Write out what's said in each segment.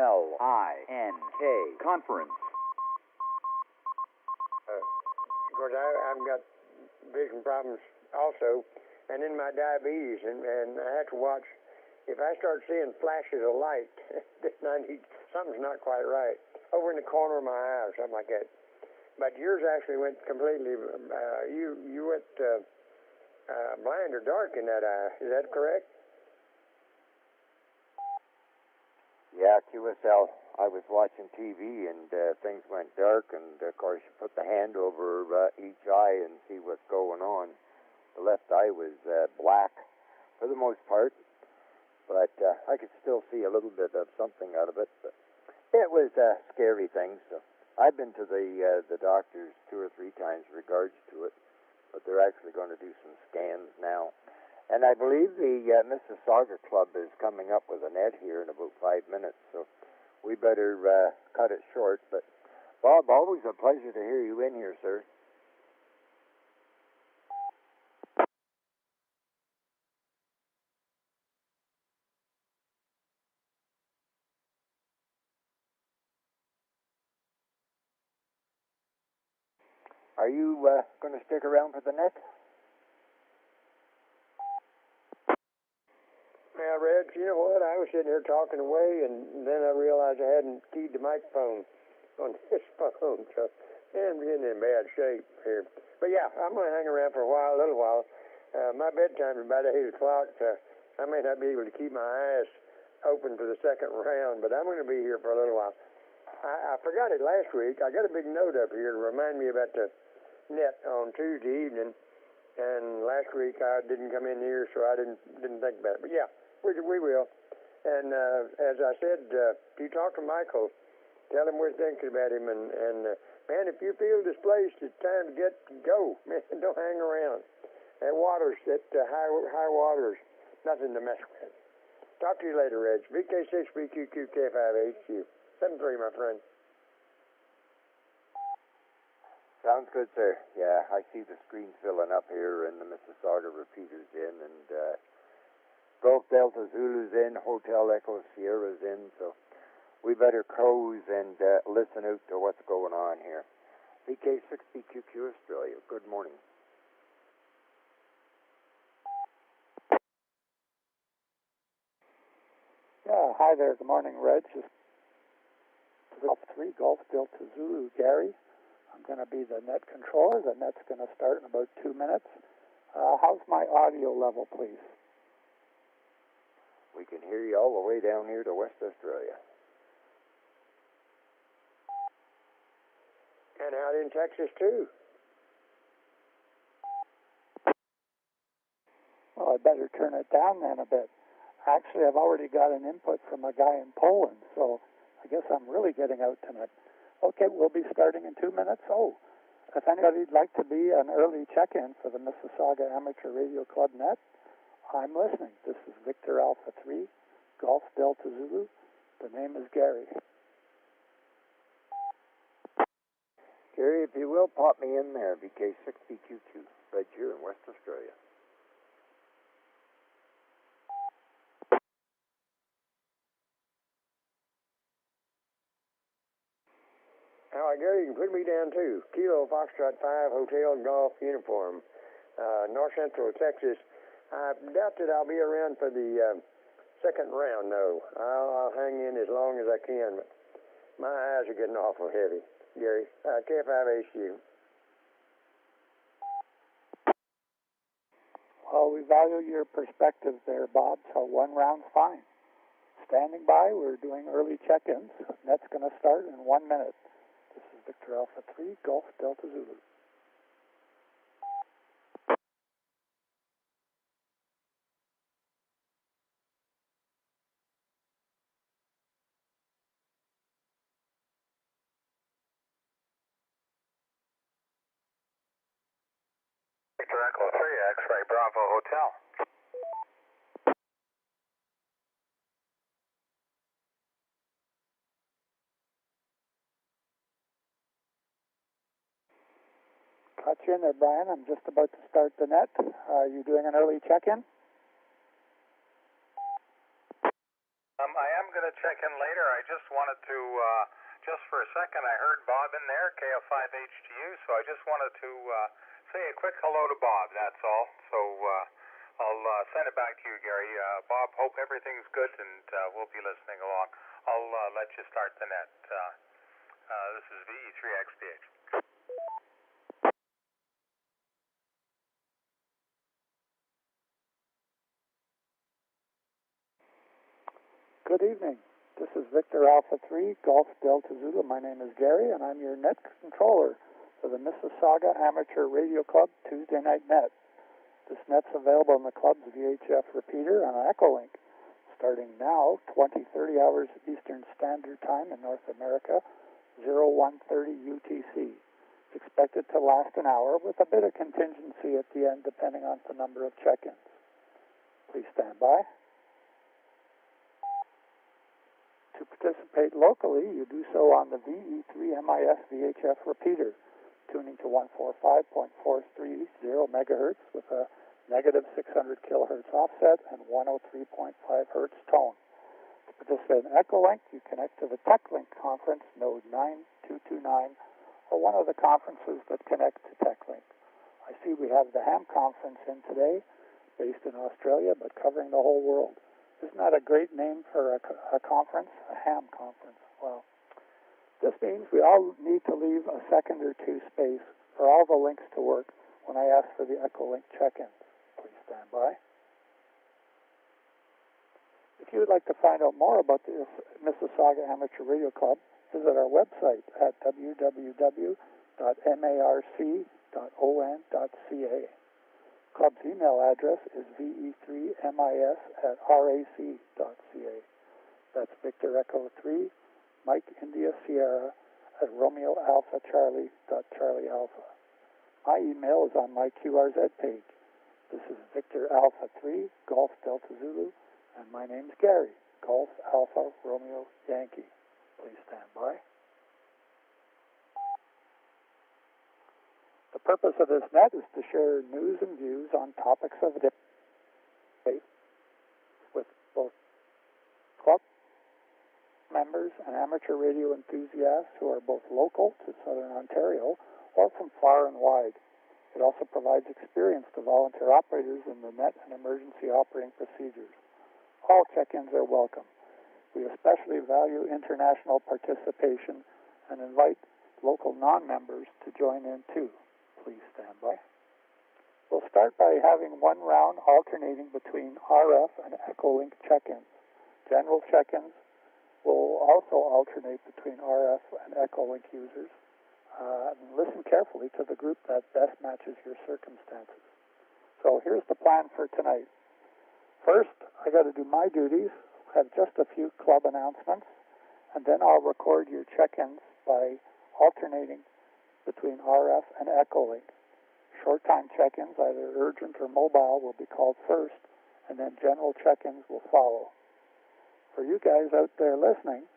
Echolink conference. Of course, I've got vision problems also, and then my diabetes, and I have to watch. If I start seeing flashes of light, then something's not quite right. Over in the corner of my eye or something like that. But yours actually went completely, you went blind or dark in that eye. Is that correct? Yeah, QSL. I was watching TV and things went dark, and of course you put the hand over each eye and see what's going on. The left eye was black for the most part, but I could still see a little bit of something out of it. But it was a scary thing. So I've been to the doctors 2 or 3 times in regards to it, but they're actually going to do some scans now. And I believe the Mississauga Club is coming up with a net here in about 5 minutes, so we better cut it short. But Bob, always a pleasure to hear you in here, sir. Are you going to stick around for the net? Yeah, Reg, you know what? I was sitting here talking away, and then I realized I hadn't keyed the microphone on this phone, so I'm getting in bad shape here. But yeah, I'm going to hang around for a little while. My bedtime is about 8 o'clock, so I may not be able to keep my eyes open for the second round, but I'm going to be here for a little while. I forgot it last week. I got a big note up here to remind me about the net on Tuesday evening, and last week I didn't come in here, so I didn't think about it. But yeah, we will. And as I said, if you talk to Michael, tell him we're thinking about him. And man, if you feel displaced, it's time to go. Man, don't hang around. That water's high waters, nothing to mess with. Talk to you later, Reg. VK6BQQK5HQ 73, my friend. Sounds good, sir. Yeah, I see the screen filling up here, and the Mississauga repeater's in, and Golf Delta Zulu's in, Hotel Echo Sierra's in, so we better close and listen out to what's going on here. VK6BQQ Australia, good morning. Yeah, hi there. Good morning, Reg. Golf 3, Golf Delta Zulu, Gary. I'm going to be the net controller. The net's going to start in about 2 minutes. How's my audio level, please? We can hear you all the way down here to West Australia. And out in Texas, too. Well, I better turn it down then a bit. Actually, I've already got an input from a guy in Poland, so I guess I'm really getting out tonight. Okay, we'll be starting in 2 minutes. Oh, if anybody'd like to be an early check-in for the Mississauga Amateur Radio Club net, I'm listening. This is Victor Alpha 3, Golf Delta Zulu. The name is Gary. Gary, if you will, pop me in there, VK6BQQ, right here in West Australia. All right, Gary, you can put me down, too. Kilo Foxtrot 5, Hotel Golf Uniform, North Central Texas. I doubt that I'll be around for the second round, though. I'll hang in as long as I can, but my eyes are getting awful heavy, Gary. K5HQ. Well, we value your perspective there, Bob, so 1 round's fine. Standing by, we're doing early check-ins. Net's going to start in 1 minute. This is Victor Alpha 3, Golf Delta Zulu. Victor Echo 3, X-Ray Bravo Hotel. Got you in there, Brian. I'm just about to start the net. Are you doing an early check-in? I'm I am going to check in later. I just wanted to, just for a second, I heard Bob in there, KF5HTU, so I just wanted to say a quick hello to Bob, that's all. So I'll send it back to you, Gary. Bob, hope everything's good, and we'll be listening along. I'll let you start the net. This is VE3XPH. Good evening. This is Victor Alpha 3, Golf Delta Zulu. My name is Gary, and I'm your net controller for the Mississauga Amateur Radio Club Tuesday Night Net. This net's available in the club's VHF repeater on Echolink, starting now, 20:30 hours Eastern Standard Time in North America, 01:30 UTC. It's expected to last an hour with a bit of contingency at the end depending on the number of check-ins. Please stand by. To participate locally, you do so on the VE3MIS VHF repeater, tuning to 145.430 MHz with a negative 600 kHz offset and 103.5 Hz tone. To participate in Echolink, you connect to the TechLink conference node 9229 or one of the conferences that connect to TechLink. I see we have the HAM conference in today, based in Australia, but covering the whole world. Isn't that a great name for a conference? A ham conference. Well, this means we all need to leave a second or two space for all the links to work when I ask for the Echolink check-ins. Please stand by. If you would like to find out more about the Mississauga Amateur Radio Club, visit our website at www.marc.on.ca. Club's email address is ve3mis@rac.ca. That's Victor Echo 3, Mike India Sierra @Romeo Alpha Charlie Alpha. My email is on my QRZ page. This is Victor Alpha 3, Golf Delta Zulu, and my name's Gary, Golf Alpha Romeo Yankee. Please stand by. The purpose of this net is to share news and views on topics of the day with both club members and amateur radio enthusiasts who are both local to Southern Ontario or from far and wide. It also provides experience to volunteer operators in the net and emergency operating procedures. All check-ins are welcome. We especially value international participation and invite local non-members to join in too. Please stand by. We'll start by having one round alternating between RF and Echolink check-ins. General check-ins will also alternate between RF and Echolink users. Listen carefully to the group that best matches your circumstances. So here's the plan for tonight. First, I got to do my duties, have just a few club announcements, and then I'll record your check-ins by alternating between RF and Echolink. Short-time check-ins, either urgent or mobile, will be called first, and then general check-ins will follow. For you guys out there listening,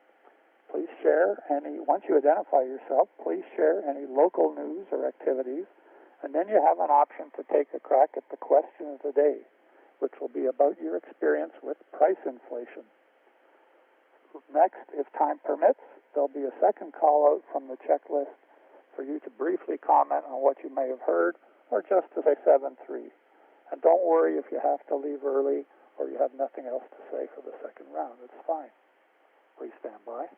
please share once you identify yourself, please share any local news or activities, and then you have an option to take a crack at the question of the day, which will be about your experience with price inflation. Next, if time permits, there'll be a second call-out from the checklist for you to briefly comment on what you may have heard, or just to say 7-3. And don't worry if you have to leave early or you have nothing else to say for the second round. It's fine. Please stand by.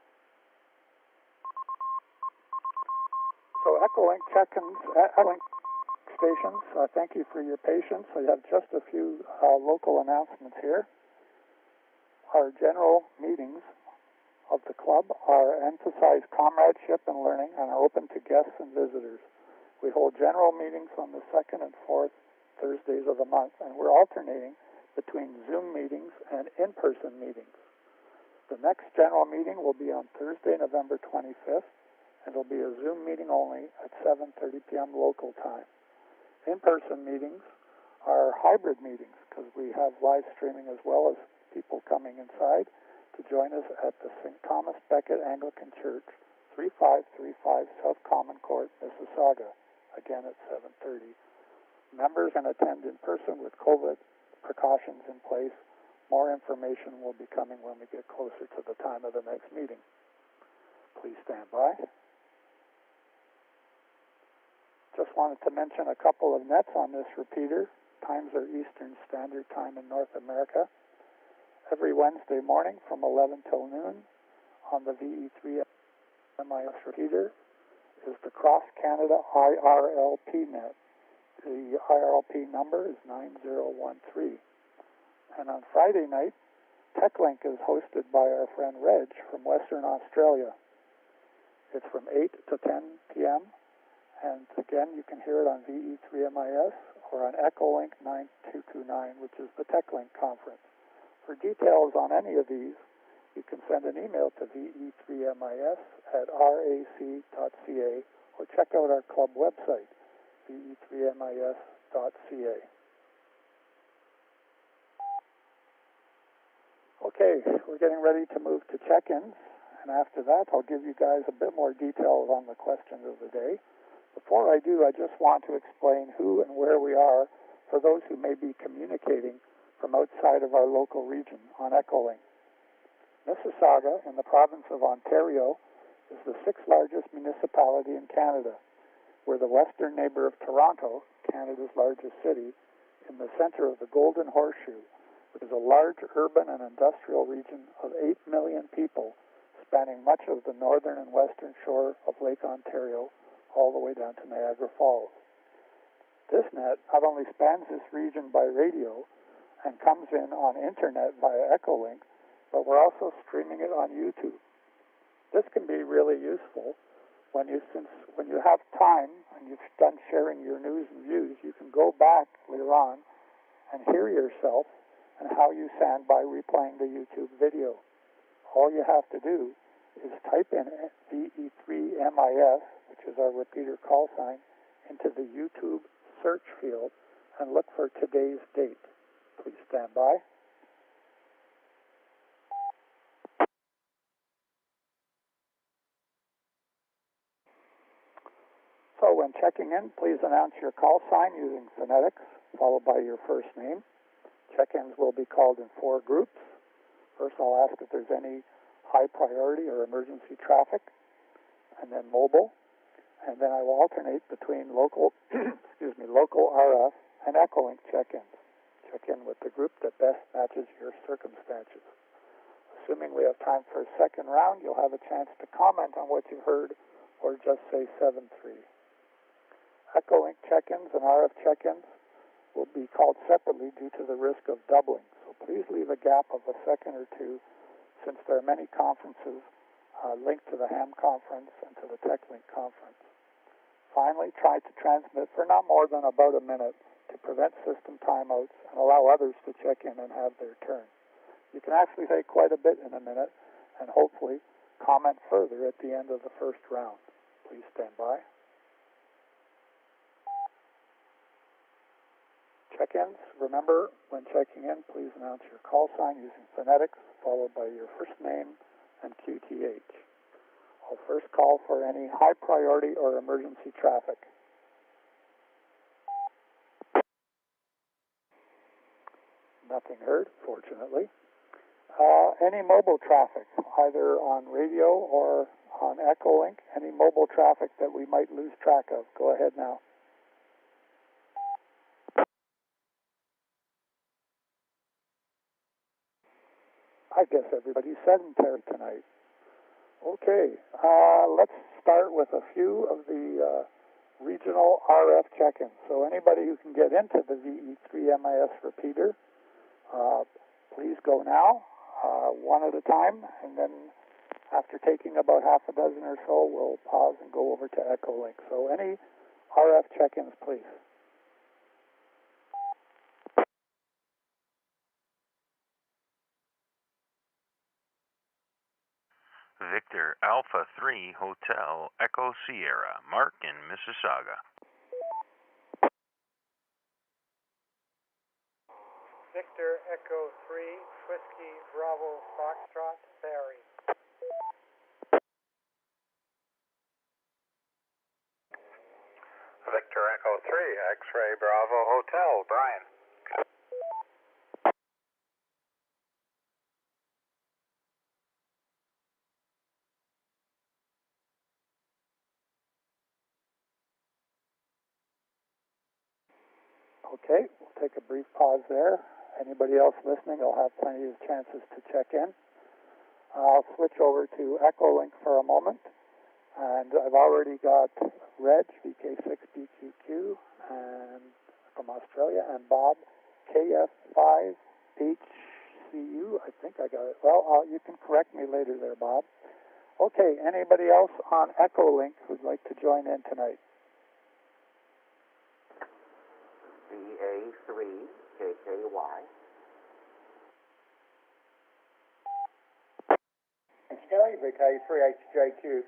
So Echolink check-ins, Echolink stations, thank you for your patience. I have just a few local announcements here. Our general meetings of the club emphasize comradeship and learning and are open to guests and visitors. We hold general meetings on the second and fourth Thursdays of the month, and we're alternating between Zoom meetings and in-person meetings. The next general meeting will be on Thursday, November 25th, and it'll be a Zoom meeting only at 7:30 p.m. local time. In-person meetings are hybrid meetings because we have live streaming as well as people coming inside to join us at the St. Thomas Becket Anglican Church, 3535 South Common Court, Mississauga, again at 7:30. Members can attend in person with COVID precautions in place More information will be coming when we get closer to the time of the next meeting. Please stand by. Just wanted to mention a couple of nets on this repeater. Times are Eastern Standard Time in North America. Every Wednesday morning from 11 till noon on the VE3MIS repeater is the Cross Canada IRLP net. The IRLP number is 9013. And on Friday night, Echolink is hosted by our friend Reg from Western Australia. It's from 8 to 10 p.m. And again, you can hear it on VE3MIS or on Echolink 9229, which is the Echolink conference. For details on any of these, you can send an email to ve3mis@rac.ca or check out our club website, ve3mis.ca. Okay, we're getting ready to move to check-ins, and after that, I'll give you guys a bit more details on the questions of the day. Before I do, I just want to explain who and where we are for those who may be communicating from outside of our local region on Echolink. Mississauga, in the province of Ontario, is the 6th largest municipality in Canada. We're the western neighbor of Toronto, Canada's largest city, in the center of the Golden Horseshoe, which is a large urban and industrial region of 8 million people spanning much of the northern and western shore of Lake Ontario all the way down to Niagara Falls. This net not only spans this region by radio and comes in on internet via Echolink, but we're also streaming it on YouTube. This can be really useful when you have time and you've done sharing your news and views. You can go back later on and hear yourself and how you sound by replaying the YouTube video. All you have to do is type in VE3MIS, which is our repeater call sign, into the YouTube search field and look for today's date. Please stand by. So when checking in, please announce your call sign using phonetics, followed by your first name. Check-ins will be called in 4 groups. First, I'll ask if there's any high priority or emergency traffic, and then mobile, and then I will alternate between local, local RF and Echolink check-ins. Check in with the group that best matches your circumstances. Assuming we have time for a second round, you'll have a chance to comment on what you heard or just say 7-3. Echolink check-ins and RF check-ins will be called separately due to the risk of doubling. So please leave a gap of a second or two, since there are many conferences linked to the HAM conference and to the Echolink conference. Finally, try to transmit for not more than about a minute to prevent system timeouts and allow others to check in and have their turn. You can actually say quite a bit in a minute and hopefully comment further at the end of the first round. Please stand by. Check-ins. Remember, when checking in, please announce your call sign using phonetics, followed by your first name and QTH. I'll first call for any high priority or emergency traffic. Nothing heard, fortunately. Any mobile traffic, either on radio or on Echolink, any mobile traffic that we might lose track of. Go ahead now. I guess everybody's sedentary tonight. Okay, let's start with a few of the regional RF check-ins. So anybody who can get into the VE3MIS repeater, please go now, one at a time, and then after taking about half a dozen or so, we'll pause and go over to Echolink. So any RF check-ins, please. Victor Alpha 3 Hotel Echo Sierra, Mark in Mississauga. Victor Echo 3 Whiskey Bravo Foxtrot Barry. Victor Echo 3 X-Ray Bravo Hotel, Brian. Okay, we'll take a brief pause there. Anybody else listening will have plenty of chances to check in. I'll switch over to Echolink for a moment. And I've already got Reg, VK6BQQ, and from Australia, and Bob, KF5HCU. I think I got it. Well, you can correct me later there, Bob. Okay, anybody else on Echolink who'd like to join in tonight? VA3KKY. Sky, VK3HJQ.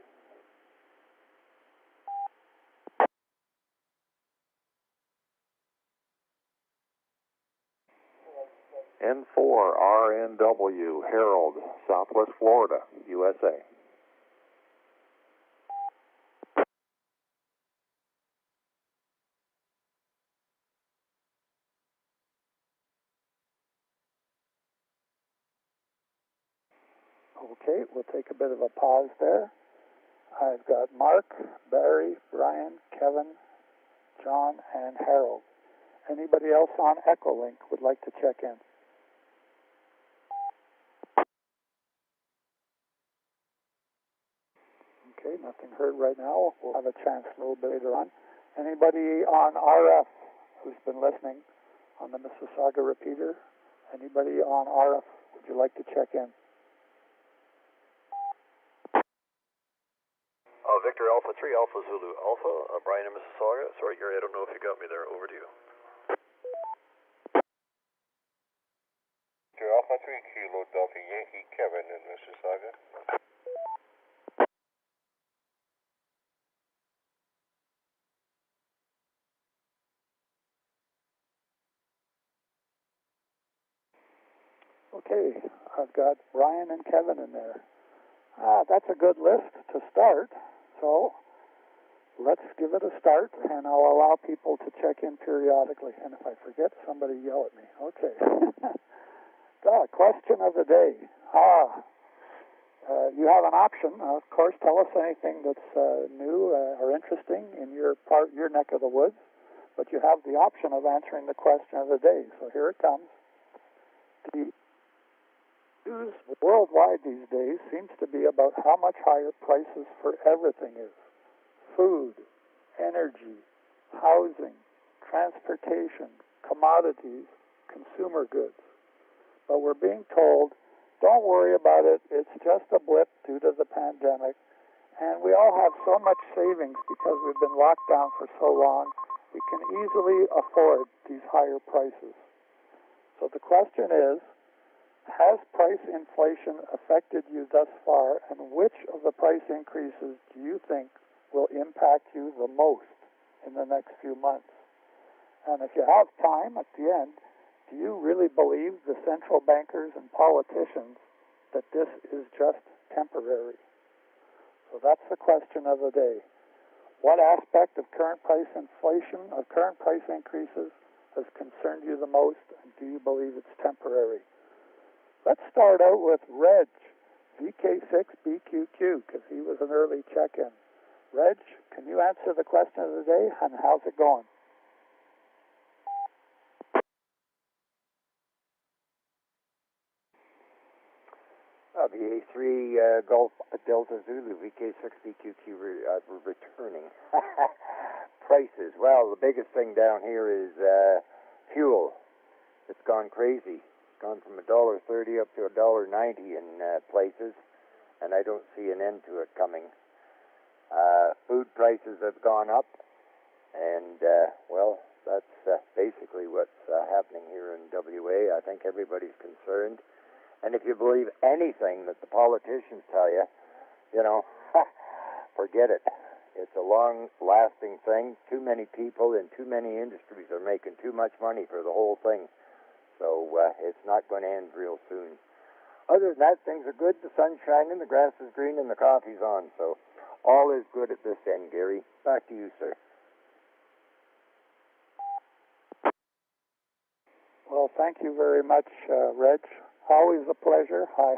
N4RNW, Harold, Southwest Florida, USA. Okay, we'll take a bit of a pause there. I've got Mark, Barry, Brian, Kevin, John, and Harold. Anybody else on Echolink would like to check in? Okay, nothing heard right now. We'll have a chance a little bit later on. Anybody on RF who's been listening on the Mississauga repeater? Anybody on RF, would you like to check in? Victor Alpha 3, Alpha Zulu Alpha, Brian in Mississauga. Sorry, Gary, I don't know if you got me there. Over to you. Victor Alpha 3, Kilo Delta Yankee, Kevin in Mississauga. Okay, I've got Brian and Kevin in there. That's a good list to start. So let's give it a start, and I'll allow people to check in periodically. And if I forget, somebody yell at me. Okay. Question of the day. You have an option. Of course, tell us anything that's new or interesting in your neck of the woods. But you have the option of answering the question of the day. So here it comes. The news worldwide these days seems to be about how much higher prices for everything is. Food, energy, housing, transportation, commodities, consumer goods. But we're being told, don't worry about it, it's just a blip due to the pandemic. And we all have so much savings because we've been locked down for so long, we can easily afford these higher prices. So the question is, has price inflation affected you thus far, and which of the price increases do you think will impact you the most in the next few months? And if you have time at the end, do you really believe the central bankers and politicians that this is just temporary? So that's the question of the day. What aspect of current price inflation, of current price increases, has concerned you the most, and do you believe it's temporary? Let's start out with Reg, VK6BQQ, because he was an early check-in. Reg, can you answer the question of the day, and how's it going? VA3 Golf Delta Zulu, VK6BQQ returning. Prices. Well, the biggest thing down here is fuel. It's gone crazy. Gone from $1.30 up to $1.90 in places, and I don't see an end to it coming. Food prices have gone up, and well, that's basically what's happening here in WA. I think everybody's concerned, and if you believe anything that the politicians tell you, you know, forget it. It's a long-lasting thing. Too many people in too many industries are making too much money for the whole thing. So it's not going to end real soon. Other than that, things are good. The sun's shining, the grass is green, and the coffee's on. So all is good at this end, Gary. Back to you, sir. Well, thank you very much, Reg. Always a pleasure. Hi.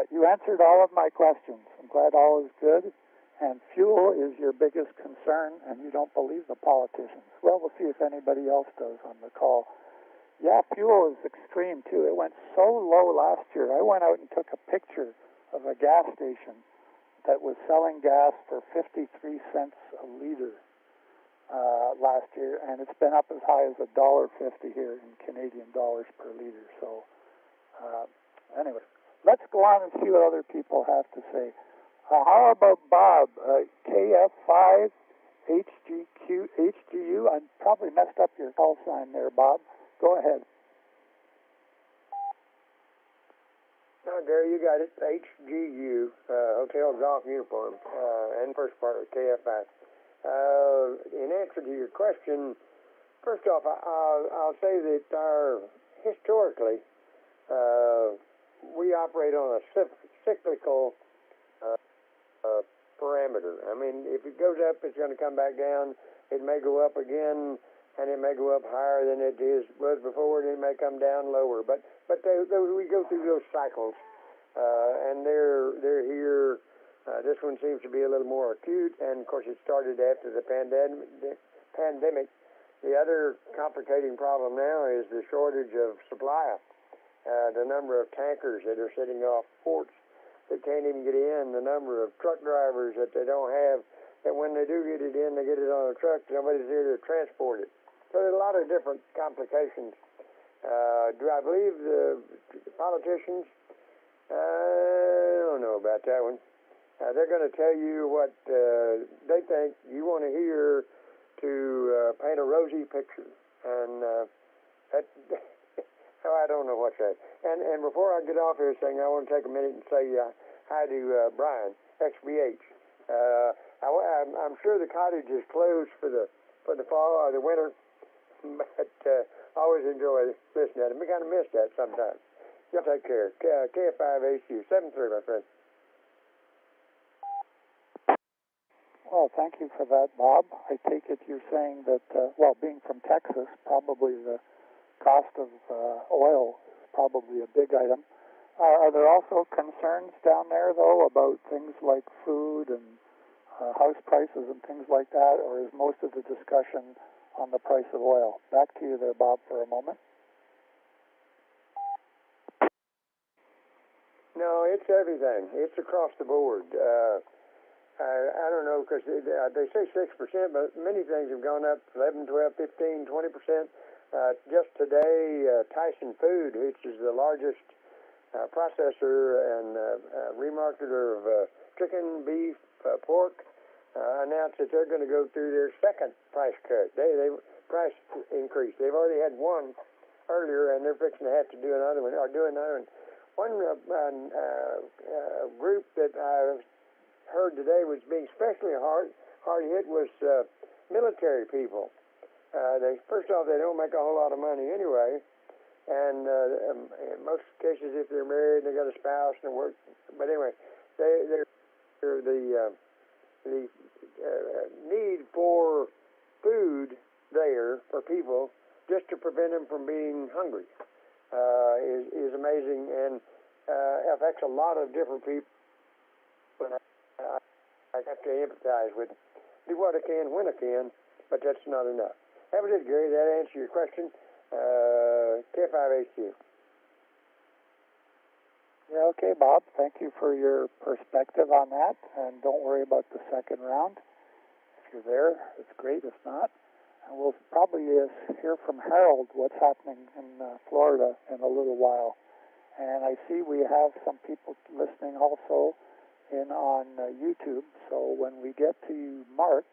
You answered all of my questions. I'm glad all is good. and fuel is your biggest concern, and you don't believe the politicians. Well, we'll see if anybody else does on the call. Yeah, fuel is extreme, too. It went so low last year. I went out and took a picture of a gas station that was selling gas for 53 cents a liter last year, and it's been up as high as $1.50 here in Canadian dollars per liter. So, anyway, let's go on and see what other people have to say. How about Bob, KF5 HGU? I probably messed up your call sign there, Bob. Go ahead. No, Gary, you got it. HGU, Hotel Golf Uniform, and first part of KF5. In answer to your question, first off, I'll say that historically, we operate on a cyclical parameter. I mean, if it goes up, it's going to come back down. It may go up again, and it may go up higher than it was before, and it may come down lower. But we go through those cycles, and they're here. This one seems to be a little more acute, and of course, it started after the pandemic. The other complicating problem now is the shortage of supply. The number of tankers that are sitting off ports that can't even get in, the number of truck drivers that they don't have, and when they do get it in, they get it on a truck, nobody's there to transport it. So there's a lot of different complications. Do I believe the politicians? I don't know about that one. They're going to tell you what they think you want to hear to paint a rosy picture, and that I don't know what to say. And before I get off here saying, I want to take a minute and say hi to Brian, XBH. I'm sure the cottage is closed for the fall or the winter, but I always enjoy listening to it. We kind of miss that sometimes. Y'all take care. KF5HU 73, my friend. Well, thank you for that, Bob. I take it you're saying that, being from Texas, probably the cost of oil is probably a big item. Are there also concerns down there, though, about things like food and house prices and things like that, or is most of the discussion on the price of oil? Back to you there, Bob, for a moment. No, it's everything. It's across the board. I don't know, because they say 6%, but many things have gone up 11, 12, 15, 20%. Just today, Tyson Food, which is the largest processor and remarketer of chicken, beef, pork, announced that they're going to go through their second price cut. They price increase. They've already had one earlier, and they're fixing to have to do another one, or do another one. One group that I heard today was being especially hard hit was military people. First off, they don't make a whole lot of money anyway, and in most cases, if they're married, they got a spouse and work. But anyway, they're the need for food there for people just to prevent them from being hungry is amazing, and affects a lot of different people. But I have to empathize with them. Do what I can when I can, but that's not enough. That was it, Gary. That answered your question. K5HQ. Yeah, okay, Bob. Thank you for your perspective on that, and don't worry about the second round. If you're there, it's great. If not, and we'll probably hear from Harold what's happening in Florida in a little while. And I see we have some people listening also on YouTube. So when we get to Mark,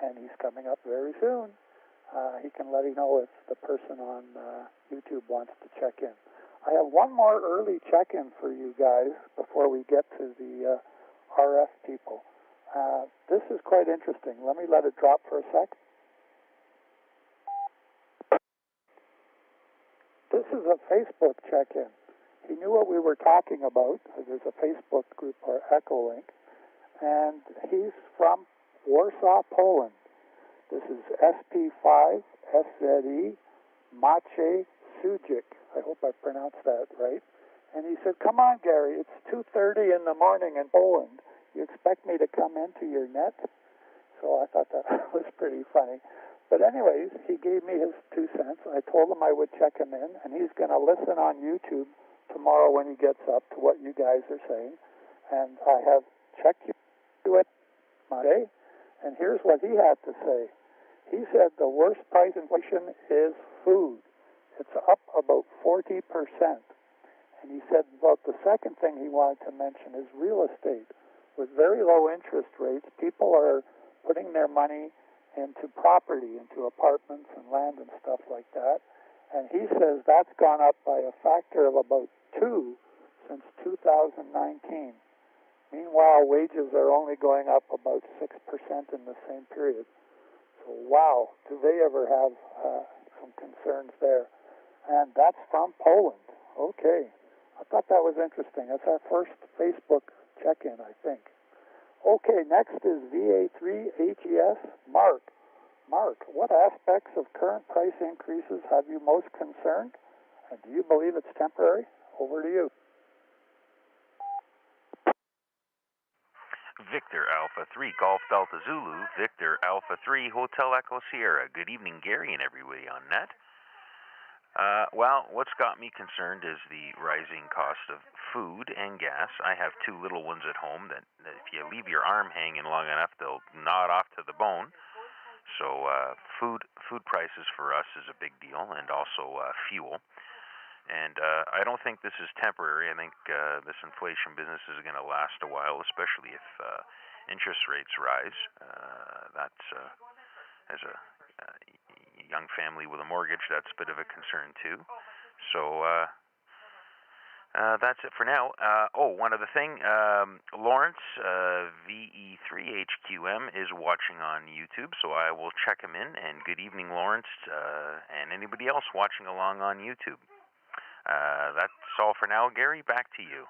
and he's coming up very soon, he can let you know if the person on YouTube wants to check in. I have one more early check-in for you guys before we get to the RF people. This is quite interesting. Let me let it drop for a sec. This is a Facebook check-in. He knew what we were talking about. There's a Facebook group, or Echolink, and he's from Warsaw, Poland. This is SP5SZE Maciej Sujic. I hope I pronounced that right. And he said, "Come on, Gary, it's 2:30 in the morning in Poland. You expect me to come into your net? So I thought that was pretty funny. But anyways, he gave me his 2 cents. I told him I would check him in, and he's going to listen on YouTube tomorrow when he gets up to what you guys are saying. And I have checked you it Monday, and here's what he had to say. He said the worst price inflation is food. It's up about 40%. And he said about the second thing he wanted to mention is real estate. With very low interest rates, people are putting their money into property, into apartments and land and stuff like that. And he says that's gone up by a factor of about 2 since 2019. Meanwhile, wages are only going up about 6% in the same period. So, wow, do they ever have some concerns there? And that's from Poland. Okay. I thought that was interesting. That's our first Facebook check-in, I think. Okay, next is VE3MIS Mark. Mark, what aspects of current price increases have you most concerned? And do you believe it's temporary? Over to you. Victor Alpha 3 Golf Delta Zulu, Victor Alpha 3 Hotel Echo Sierra. Good evening, Gary, and everybody on net. Well, what's got me concerned is the rising cost of food and gas. I have 2 little ones at home that if you leave your arm hanging long enough, they'll nod off to the bone. So food prices for us is a big deal, and also fuel. And I don't think this is temporary. I think this inflation business is going to last a while, especially if interest rates rise. That's as a young family with a mortgage, that's a bit of a concern too. So that's it for now. One other thing, Lawrence, VE3HQM, is watching on YouTube, so I will check him in. And good evening, Lawrence, and anybody else watching along on YouTube. That's all for now. Gary, back to you.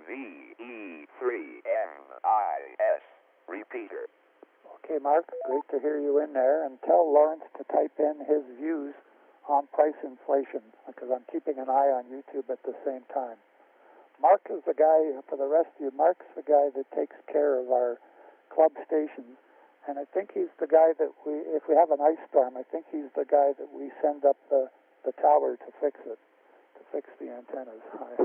VE3MIS repeater. Okay, Mark, great to hear you in there. And tell Lawrence to type in his views on price inflation, because I'm keeping an eye on YouTube at the same time. Mark is the guy, for the rest of you, Mark's the guy that takes care of our club stations. And I think he's the guy that if we have an ice storm, I think he's the guy that we send up the tower to fix it, to fix the antennas. Hi.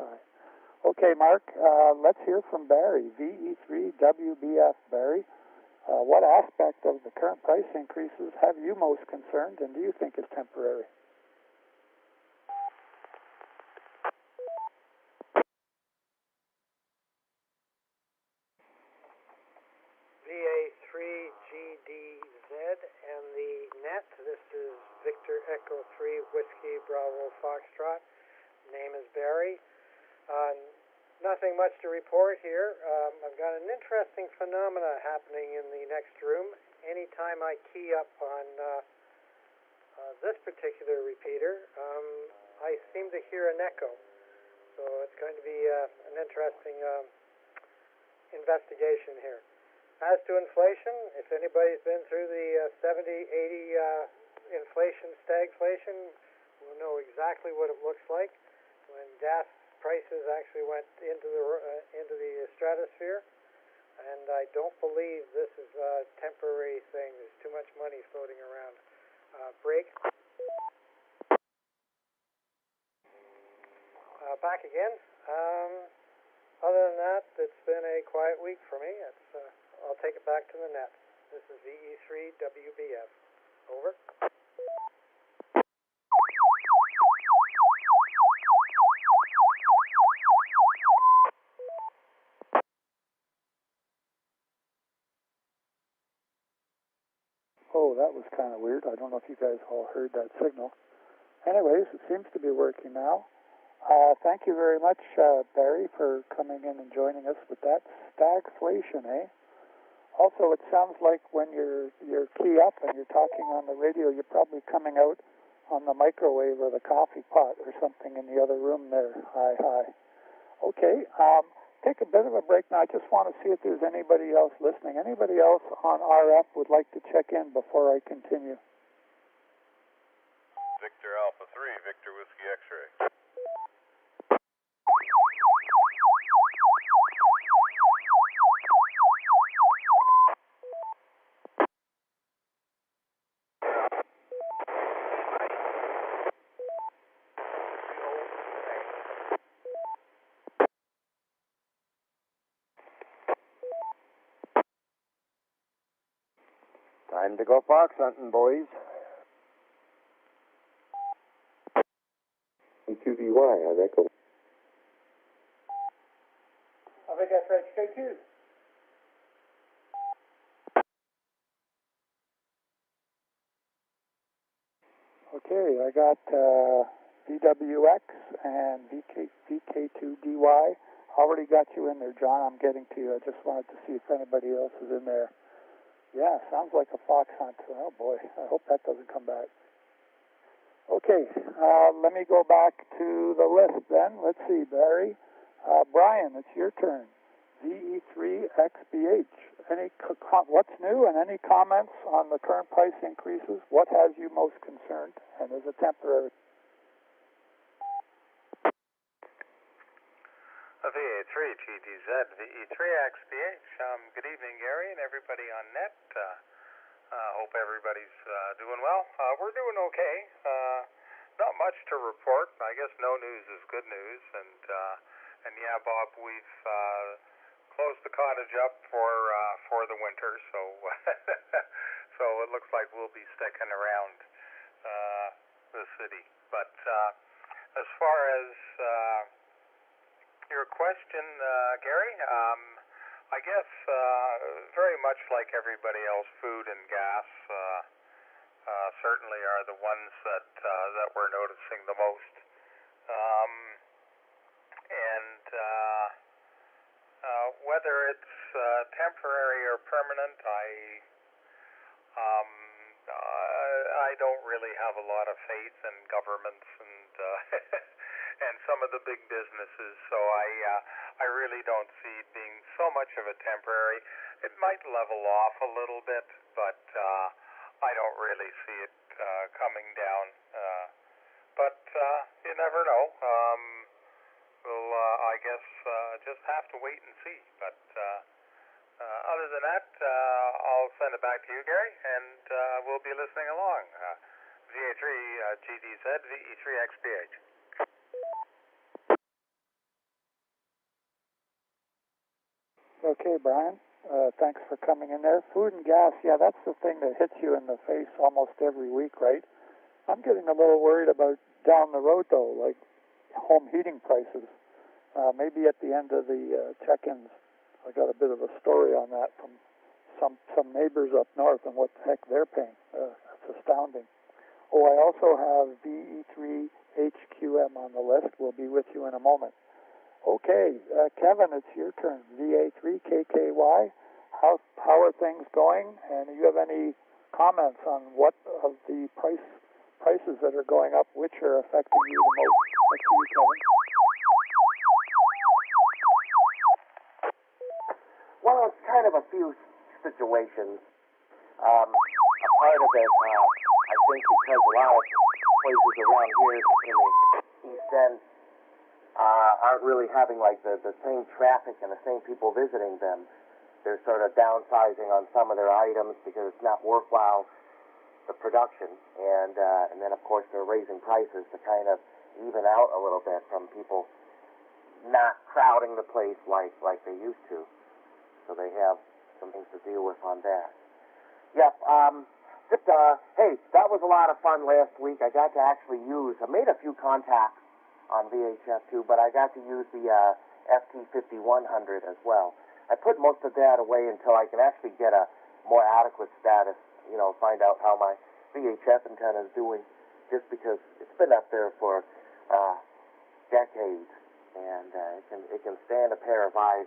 Okay, Mark, let's hear from Barry, VE3WBF. Barry, what aspect of the current price increases have you most concerned, and do you think is temporary? VA3GDZ and the net. This is Victor Echo 3 Whiskey Bravo Foxtrot. Name is Barry. Nothing much to report here. I've got an interesting phenomena happening in the next room. Anytime I key up on this particular repeater, I seem to hear an echo. So it's going to be an interesting investigation here. As to inflation, if anybody's been through the 70, 80 inflation, stagflation, will know exactly what it looks like when gas prices actually went into the stratosphere. And I don't believe this is a temporary thing. There's too much money floating around. Break. Back again. Other than that, it's been a quiet week for me. I'll take it back to the net. This is VE3WBF. Over. Oh, that was kind of weird. I don't know if you guys all heard that signal. Anyways, it seems to be working now. Thank you very much, Barry, for coming in and joining us with that stagflation, eh? Also, it sounds like when you're key up and you're talking on the radio, you're probably coming out on the microwave or the coffee pot or something in the other room there. Hi. Okay, take a bit of a break now. I just want to see if there's anybody else listening. Anybody else on RF would like to check in before I continue? Victor Alpha 3, Victor Whiskey X-Ray. Time to go fox hunting, boys. E2DY on Echo. I think that's right, K2. Okay, I got VWX and VK2DY. Already got you in there, John. I'm getting to you. I just wanted to see if anybody else is in there. Yeah, sounds like a fox hunt. Oh, boy. I hope that doesn't come back. Okay, let me go back to the list then. Let's see, Barry. Brian, it's your turn. VE3XBH. What's new and any comments on the current price increases? What has you most concerned and is it temporary? VE3 GDZ, VE3XBH. Good evening, Gary, and everybody on net. Hope everybody's doing well. We're doing okay. Not much to report. I guess no news is good news. And yeah, Bob, we've closed the cottage up for the winter, so so it looks like we'll be sticking around the city. But as far as your question, Gary, I guess very much like everybody else, food and gas certainly are the ones that we're noticing the most. Whether it's temporary or permanent, I don't really have a lot of faith in governments and and some of the big businesses, so I really don't see it being so much of a temporary. It might level off a little bit, but I don't really see it coming down. But you never know. We'll, I guess, just have to wait and see. But other than that, I'll send it back to you, Gary, and we'll be listening along. VA3 GDZ, VE3XBH. Okay, Brian. Thanks for coming in there. Food and gas, yeah, that's the thing that hits you in the face almost every week, right? I'm getting a little worried about down the road, though, like home heating prices. Maybe at the end of the check-ins, I got a bit of a story on that from some neighbors up north and what the heck they're paying. That's astounding. Oh, I also have VE3HQM on the list. We'll be with you in a moment. Okay, Kevin, it's your turn. VA3KKY. How are things going? And do you have any comments on what of the prices that are going up, which are affecting you the most? Let's see you, Kevin. Well, it's kind of a few situations. A part of it, I think, because a lot of places around here in the East End aren't really having like the same traffic and the same people visiting them. They're sort of downsizing on some of their items because it's not worthwhile, the production, and then of course they're raising prices to kind of even out a little bit from people not crowding the place like they used to. So they have some things to deal with on that. Yep. Hey, that was a lot of fun last week. I got to actually I made a few contacts on VHF2, but I got to use the FT5100 as well. I put most of that away until I can actually get a more adequate status, find out how my VHF antenna is doing, just because it's been up there for decades, and it can stand a pair of eyes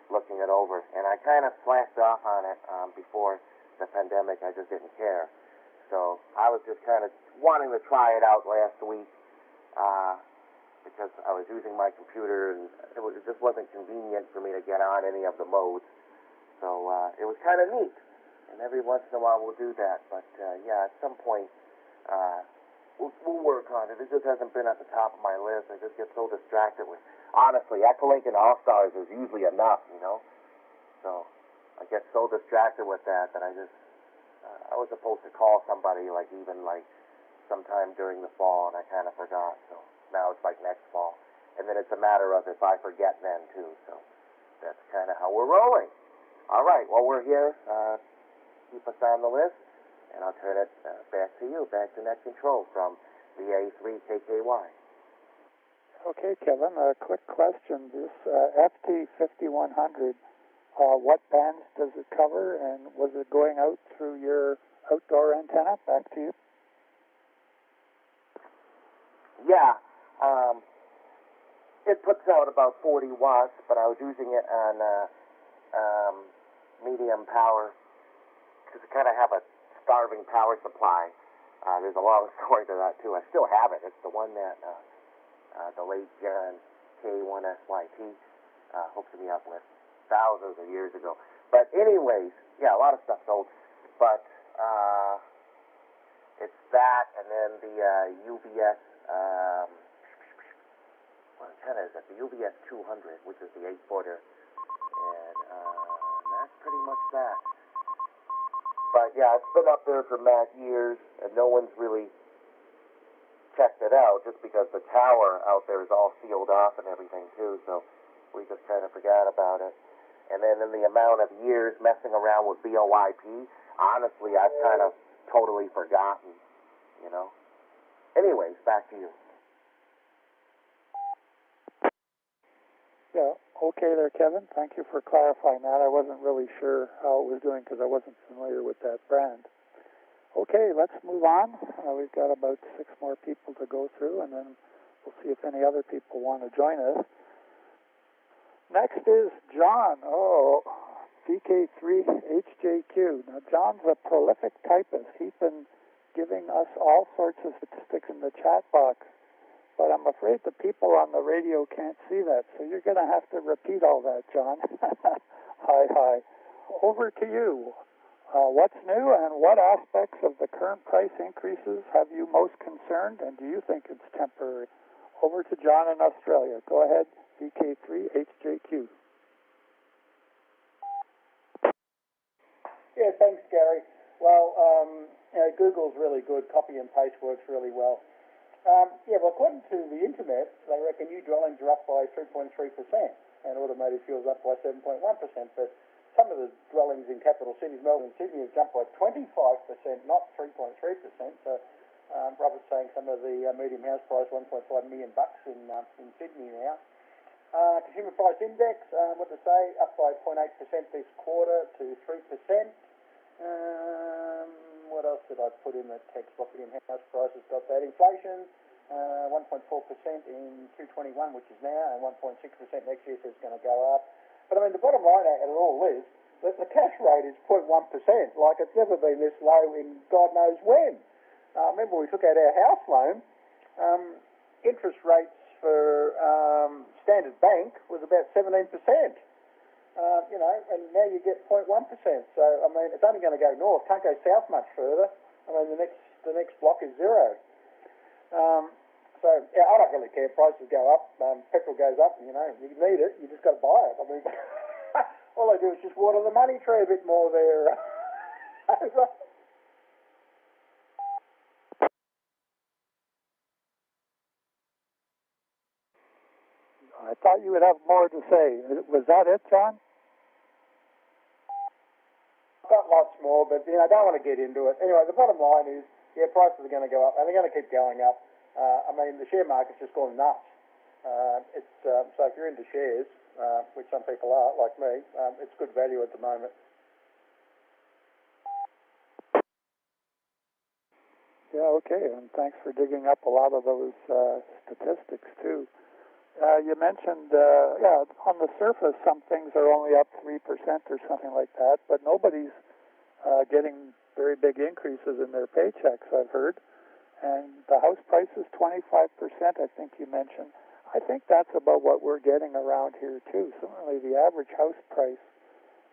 looking it over. And I kind of slacked off on it before the pandemic. I just didn't care. So I was just kind of wanting to try it out last week because I was using my computer, and it just wasn't convenient for me to get on any of the modes. So it was kind of neat. And every once in a while we'll do that. But yeah, at some point we'll work on it. It just hasn't been at the top of my list. I just get so distracted with, honestly, Echolink and All-Stars is usually enough, So I get so distracted with that I just, I was supposed to call somebody even sometime during the fall, and I kind of forgot. So now it's next fall. And then it's a matter of if I forget then too. So that's kind of how we're rolling. All right, well, we're here. Keep us on the list. And I'll turn it back to you, back to Net Control from VA3KKY. Okay, Kevin, a quick question. This FT5100, what bands does it cover, and was it going out through your outdoor antenna? Back to you. Yeah, it puts out about 40 watts, but I was using it on medium power because I kind of have a starving power supply. There's a lot of story to that, too. I still have it. It's the one that the late John K1SYT hooked me up with thousands of years ago. But anyways, yeah, a lot of stuff's old. But it's that, and then the UBS, what antenna is it? The UBS 200, which is the 8-footer. And that's pretty much that. But yeah, it's been up there for mad years, and no one's really checked it out, just because the tower out there is all sealed off and everything too, so we just kind of forgot about it. And then in the amount of years messing around with VoIP, honestly, I've kind of totally forgotten, you know. Anyways, back to you. Yeah, okay there, Kevin. Thank you for clarifying that. I wasn't really sure how it was doing because I wasn't familiar with that brand. Okay, let's move on. We've got about 6 more people to go through, and then we'll see if any other people want to join us. Next is John. Oh, VK3HJQ. Now, John's a prolific typist. He's been giving us all sorts of statistics in the chat box, but I'm afraid the people on the radio can't see that, so you're going to have to repeat all that, John. Hi. Over to you. What's new, and what aspects of the current price increases have you most concerned, and do you think it's temporary? Over to John in Australia. Go ahead, VK3HJQ. Yeah, thanks, Gary. Well, Google's really good. Copy and paste works really well. Well, according to the internet, they reckon new dwellings are up by 3.3% and automated fuel's up by 7.1%, but some of the dwellings in capital cities, Melbourne and Sydney, have jumped by 25%, not 3.3%. So Robert's saying some of the medium house price, $1.5 million in Sydney now. Consumer price index, what to say, up by 0.8% this quarter to 3%. What else did I put in the text? What medium house prices got that? Inflation, 1.4% in 2021, which is now, and 1.6% next year, so it's going to go up. But I mean, the bottom line out of all is that the cash rate is 0.1%. Like, it's never been this low in God knows when. Remember, we took out our house loan. Interest rates for Standard Bank was about 17%. And now you get 0.1%. So, I mean, it's only going to go north. Can't go south much further. I mean, the next block is zero. So, yeah, I don't really care. Prices go up, petrol goes up, you need it, you just got to buy it. I mean, all I do is just water the money tree a bit more there. I thought you would have more to say. Was that it, John? I've got lots more, but I don't want to get into it. Anyway, the bottom line is, prices are going to go up, and they're going to keep going up. I mean, the share market's just gone nuts. So if you're into shares, which some people are, like me, it's good value at the moment. Yeah, okay, and thanks for digging up a lot of those statistics, too. You mentioned, on the surface, some things are only up 3% or something like that, but nobody's getting very big increases in their paychecks, I've heard. And the house price is 25%, I think you mentioned. I think that's about what we're getting around here, too. Certainly the average house price,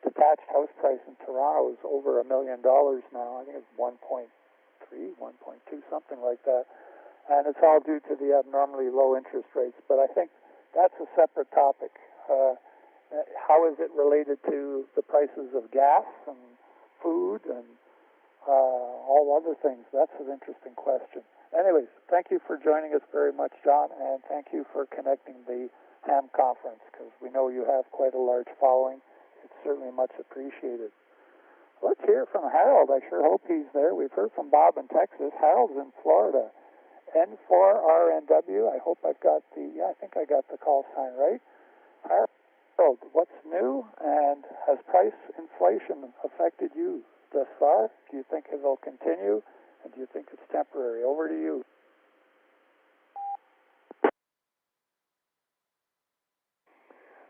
detached house price in Toronto is over $1 million now. I think it's 1.3, 1.2, something like that. And it's all due to the abnormally low interest rates. But I think that's a separate topic. How is it related to the prices of gas and food and all other things? That's an interesting question. Anyways, thank you for joining us very much, John, and thank you for connecting the ham conference, because we know you have quite a large following. It's certainly much appreciated. Let's hear from Harold. I sure hope he's there. We've heard from Bob in Texas. Harold's in Florida. N4RNW. I hope I've got I think I got the call sign right. Harold, what's new, and has price inflation affected you thus far? Do you think it will continue, and do you think it's temporary? Over to you.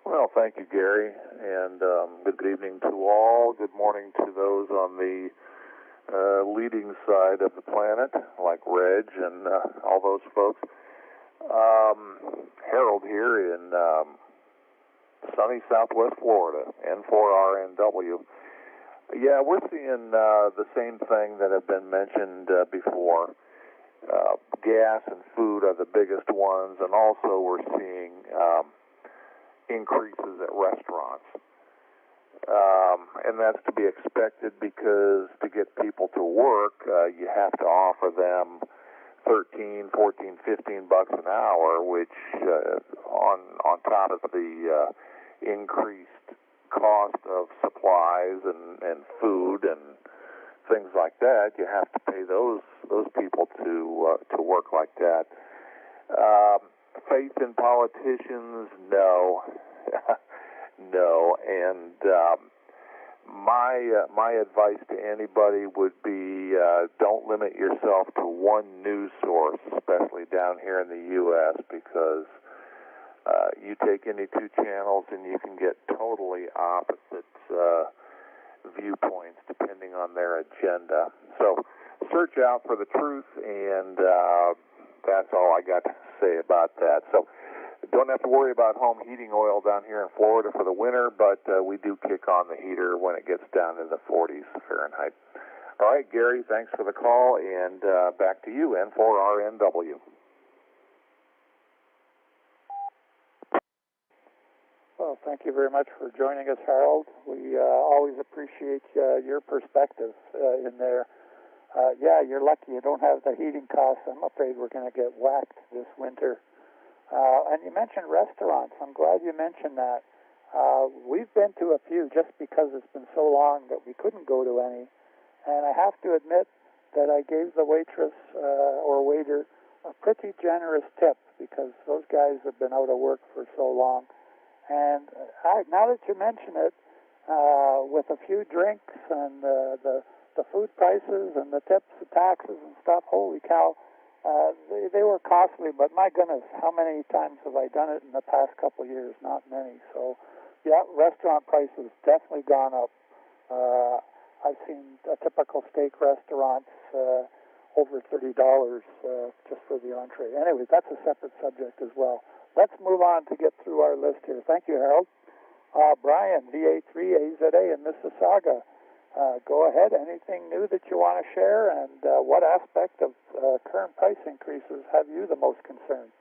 Well, thank you, Gary, and good evening to all. Good morning to those on the leading side of the planet, like Reg and all those folks. Harold here in sunny Southwest Florida, N4RNW. Yeah, we're seeing the same thing that have been mentioned before. Gas and food are the biggest ones, and also we're seeing increases at restaurants. And that's to be expected because to get people to work, you have to offer them 13, 14, 15 bucks an hour, which on top of the increased cost of supplies and food and things like that, you have to pay those people to work like that. Faith in politicians, no. No, and my advice to anybody would be don't limit yourself to one news source, especially down here in the U.S., because you take any two channels and you can get totally opposite viewpoints depending on their agenda. So search out for the truth, and that's all I got to say about that. So don't have to worry about home heating oil down here in Florida for the winter, but we do kick on the heater when it gets down in the 40s Fahrenheit. All right, Gary, thanks for the call, and back to you, N4RNW. Well, thank you very much for joining us, Harold. We always appreciate your perspective in there. Yeah, you're lucky you don't have the heating costs. I'm afraid we're going to get whacked this winter. And you mentioned restaurants. I'm glad you mentioned that. We've been to a few just because it's been so long that we couldn't go to any. And I have to admit that I gave the waitress or waiter a pretty generous tip because those guys have been out of work for so long. And now that you mention it, with a few drinks and the food prices and the tips, the taxes and stuff, holy cow, they were costly, but my goodness, how many times have I done it in the past couple of years? Not many. So, yeah, restaurant prices definitely gone up. I've seen a typical steak restaurants over $30 just for the entree. Anyway, that's a separate subject as well. Let's move on to get through our list here. Thank you, Harold. Brian, VA3AZA in Mississauga. Go ahead. Anything new that you want to share, and what aspect of current price increases have you the most concerned?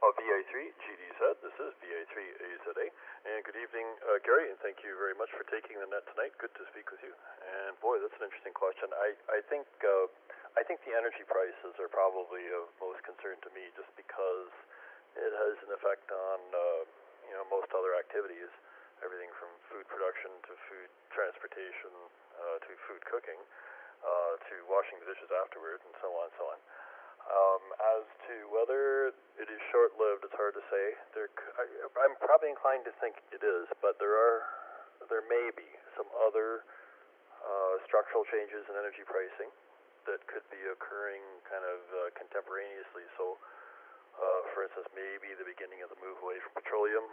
VA3 GDZ, this is VA3AZA, and good evening, Gary, and thank you very much for taking the net tonight. Good to speak with you. And boy, that's an interesting question. I think the energy prices are probably of most concern to me, just because it has an effect on most other activities, everything from food production to food transportation to food cooking to washing the dishes afterward, and so on and so on. As to whether it is short-lived, it's hard to say. I'm probably inclined to think it is, but there may be some other structural changes in energy pricing that could be occurring kind of contemporaneously. So, for instance, maybe the beginning of the move away from petroleum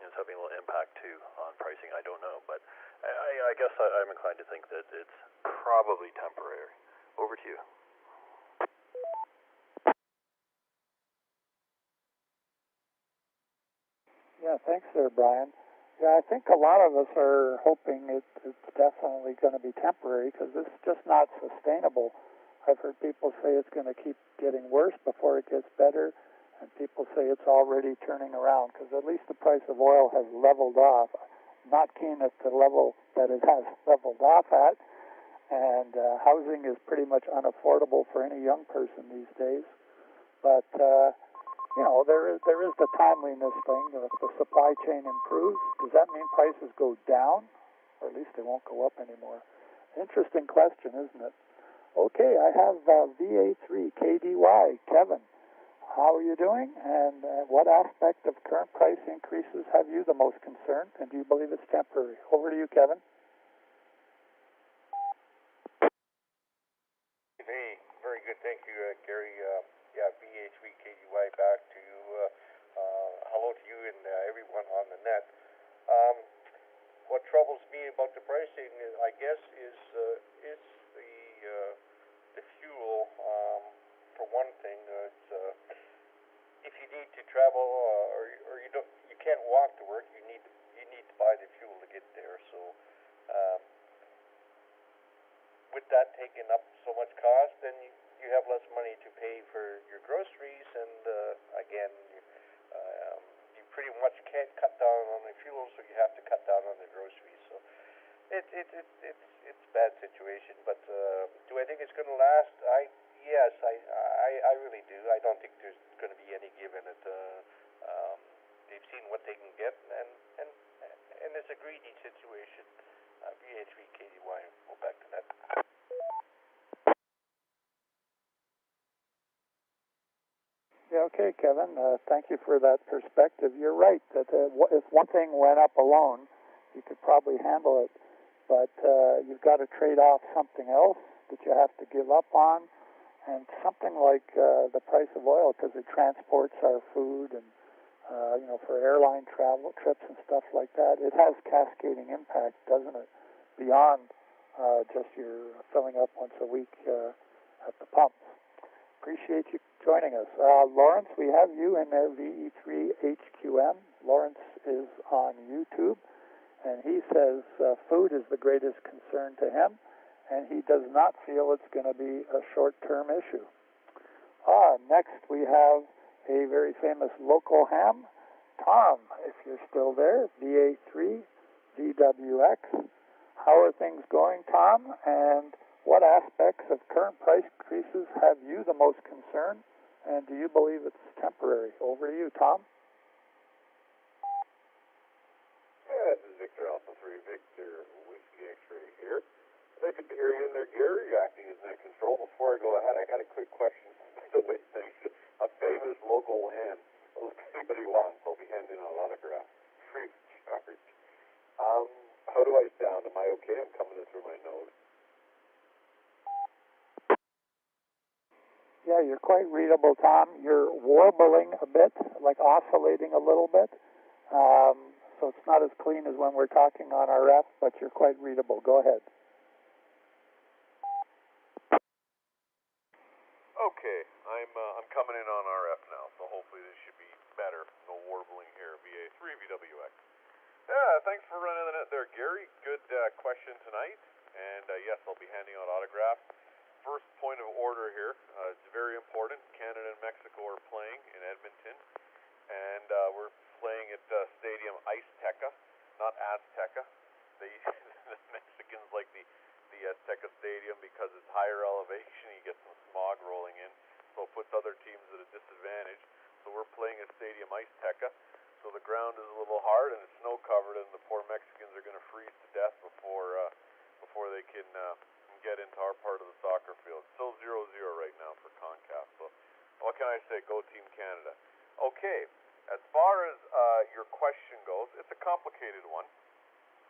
is having a little impact too on pricing. I don't know, but I guess I'm inclined to think that it's probably temporary. Over to you. Yeah, thanks there, Brian. Yeah, I think a lot of us are hoping it's definitely going to be temporary because it's just not sustainable. I've heard people say it's going to keep getting worse before it gets better, and people say it's already turning around because at least the price of oil has leveled off. Not keen at the level that it has leveled off at, and housing is pretty much unaffordable for any young person these days. But there is the timeliness thing. If the supply chain improves, does that mean prices go down? Or at least they won't go up anymore. Interesting question, isn't it? Okay, I have VA3 KDY. Kevin, how are you doing? And what aspect of current price increases have you the most concerned? And do you believe it's temporary? Over to you, Kevin. Hey, very good. Thank you, Gary. Yeah, VE3 KDY back to you. Hello to you and everyone on the net. What troubles me about the pricing, I guess, is the fuel. For one thing, if you need to travel or you can't walk to work, you need to buy the fuel to get there. So with that taking up so much cost, then you have less money to pay for your groceries, and again, you pretty much can't cut down on the fuel, so you have to cut down on the groceries. So it's a bad situation. But do I think it's going to last? Yes, I really do. I don't think there's going to be any give in it. They've seen what they can get, and it's a greedy situation. VH3 KDY. Go back to that. Yeah, okay, Kevin. Thank you for that perspective. You're right that if one thing went up alone, you could probably handle it, but you've got to trade off something else that you have to give up on, and something like the price of oil, because it transports our food and for airline travel trips and stuff like that. It has cascading impact, doesn't it? Beyond just your filling up once a week at the pumps. Appreciate you joining us. Lawrence, we have you in there, VE3HQM. Lawrence is on YouTube, and he says food is the greatest concern to him, and he does not feel it's going to be a short-term issue. Next we have a very famous local ham, Tom, if you're still there, VA3VWX. How are things going, Tom? And what aspects of current price increases have you the most concerned? And do you believe it's temporary? Over to you, Tom. Yeah, this is Victor Alpha 3, Victor Whiskey X-Ray here. Good to hear you in there, Gary, acting as net control. Before I go ahead, I got a quick question. A famous local hand. Well, if anybody wants, I'll be handing out autographs. Free of charge. How do I sound? Am I okay? I'm coming in through my nose. Yeah, you're quite readable, Tom. You're warbling a bit, like oscillating a little bit. So it's not as clean as when we're talking on RF, but you're quite readable. Go ahead. Okay, I'm coming in on RF now, so hopefully this should be better. No warbling here. VA3VWX. Yeah, thanks for running the net there, Gary. Good question tonight, and yes, I'll be handing out autographs. First point of order here, it's very important. Canada and Mexico are playing in Edmonton, and we're playing at Stadium Azteca, not Azteca. The Mexicans like the Azteca Stadium because it's higher elevation. You get some smog rolling in, so it puts other teams at a disadvantage. So we're playing at Stadium Azteca, so the ground is a little hard and it's snow covered, and the poor Mexicans are going to freeze to death before they can get into our part of the soccer field. Still 0-0 right now for CONCACAF. So what can I say? Go Team Canada. Okay, as far as your question goes, it's a complicated one.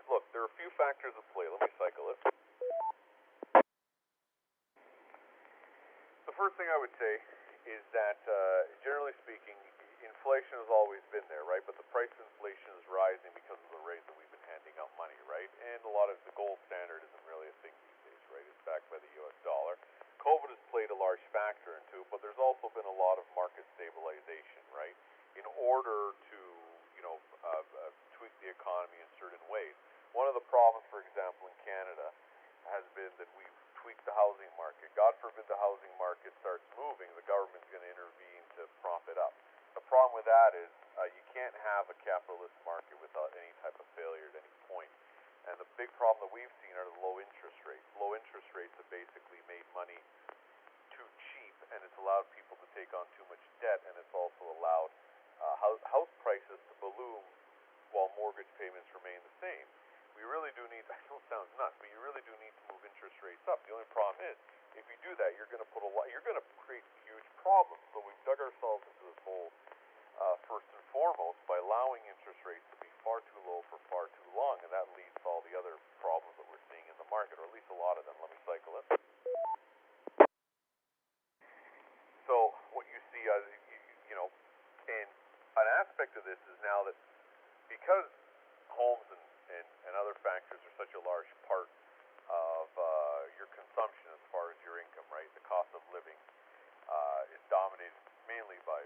Look, there are a few factors at play. Let me cycle it. The first thing I would say is that, generally speaking, inflation has always been there, right? But the price of inflation is rising because of the rate that we've been handing out money, right? And a lot of the gold standard isn't really a thing these days, right? It's backed by the U.S. dollar. COVID has played a large factor into it, but there's also been a lot of market stabilization, right? In order to, tweak the economy in certain ways. One of the problems, for example, in Canada has been that we've tweaked the housing market. God forbid the housing market starts moving, the government's going to intervene to prop it up. The problem with that is you can't have a capitalist market without any type of failure at any point. And the big problem that we've seen are the low interest rates. Low interest rates have basically made money too cheap and it's allowed people to take on too much debt, and it's also allowed house prices to balloon while mortgage payments remain the same. We really do need, I know it sounds nuts, but you really do need to move interest rates up. The only problem is, if you do that, you're going to create huge problems. So we've dug ourselves into this hole first and foremost by allowing interest rates to be far too low for far too long, and that leads to all the other problems that we're seeing in the market, or at least a lot of them. Let me cycle it. So what you see, and an aspect of this is now that because homes and other factors are such a large part of your consumption as far as your income, right? The cost of living is dominated mainly by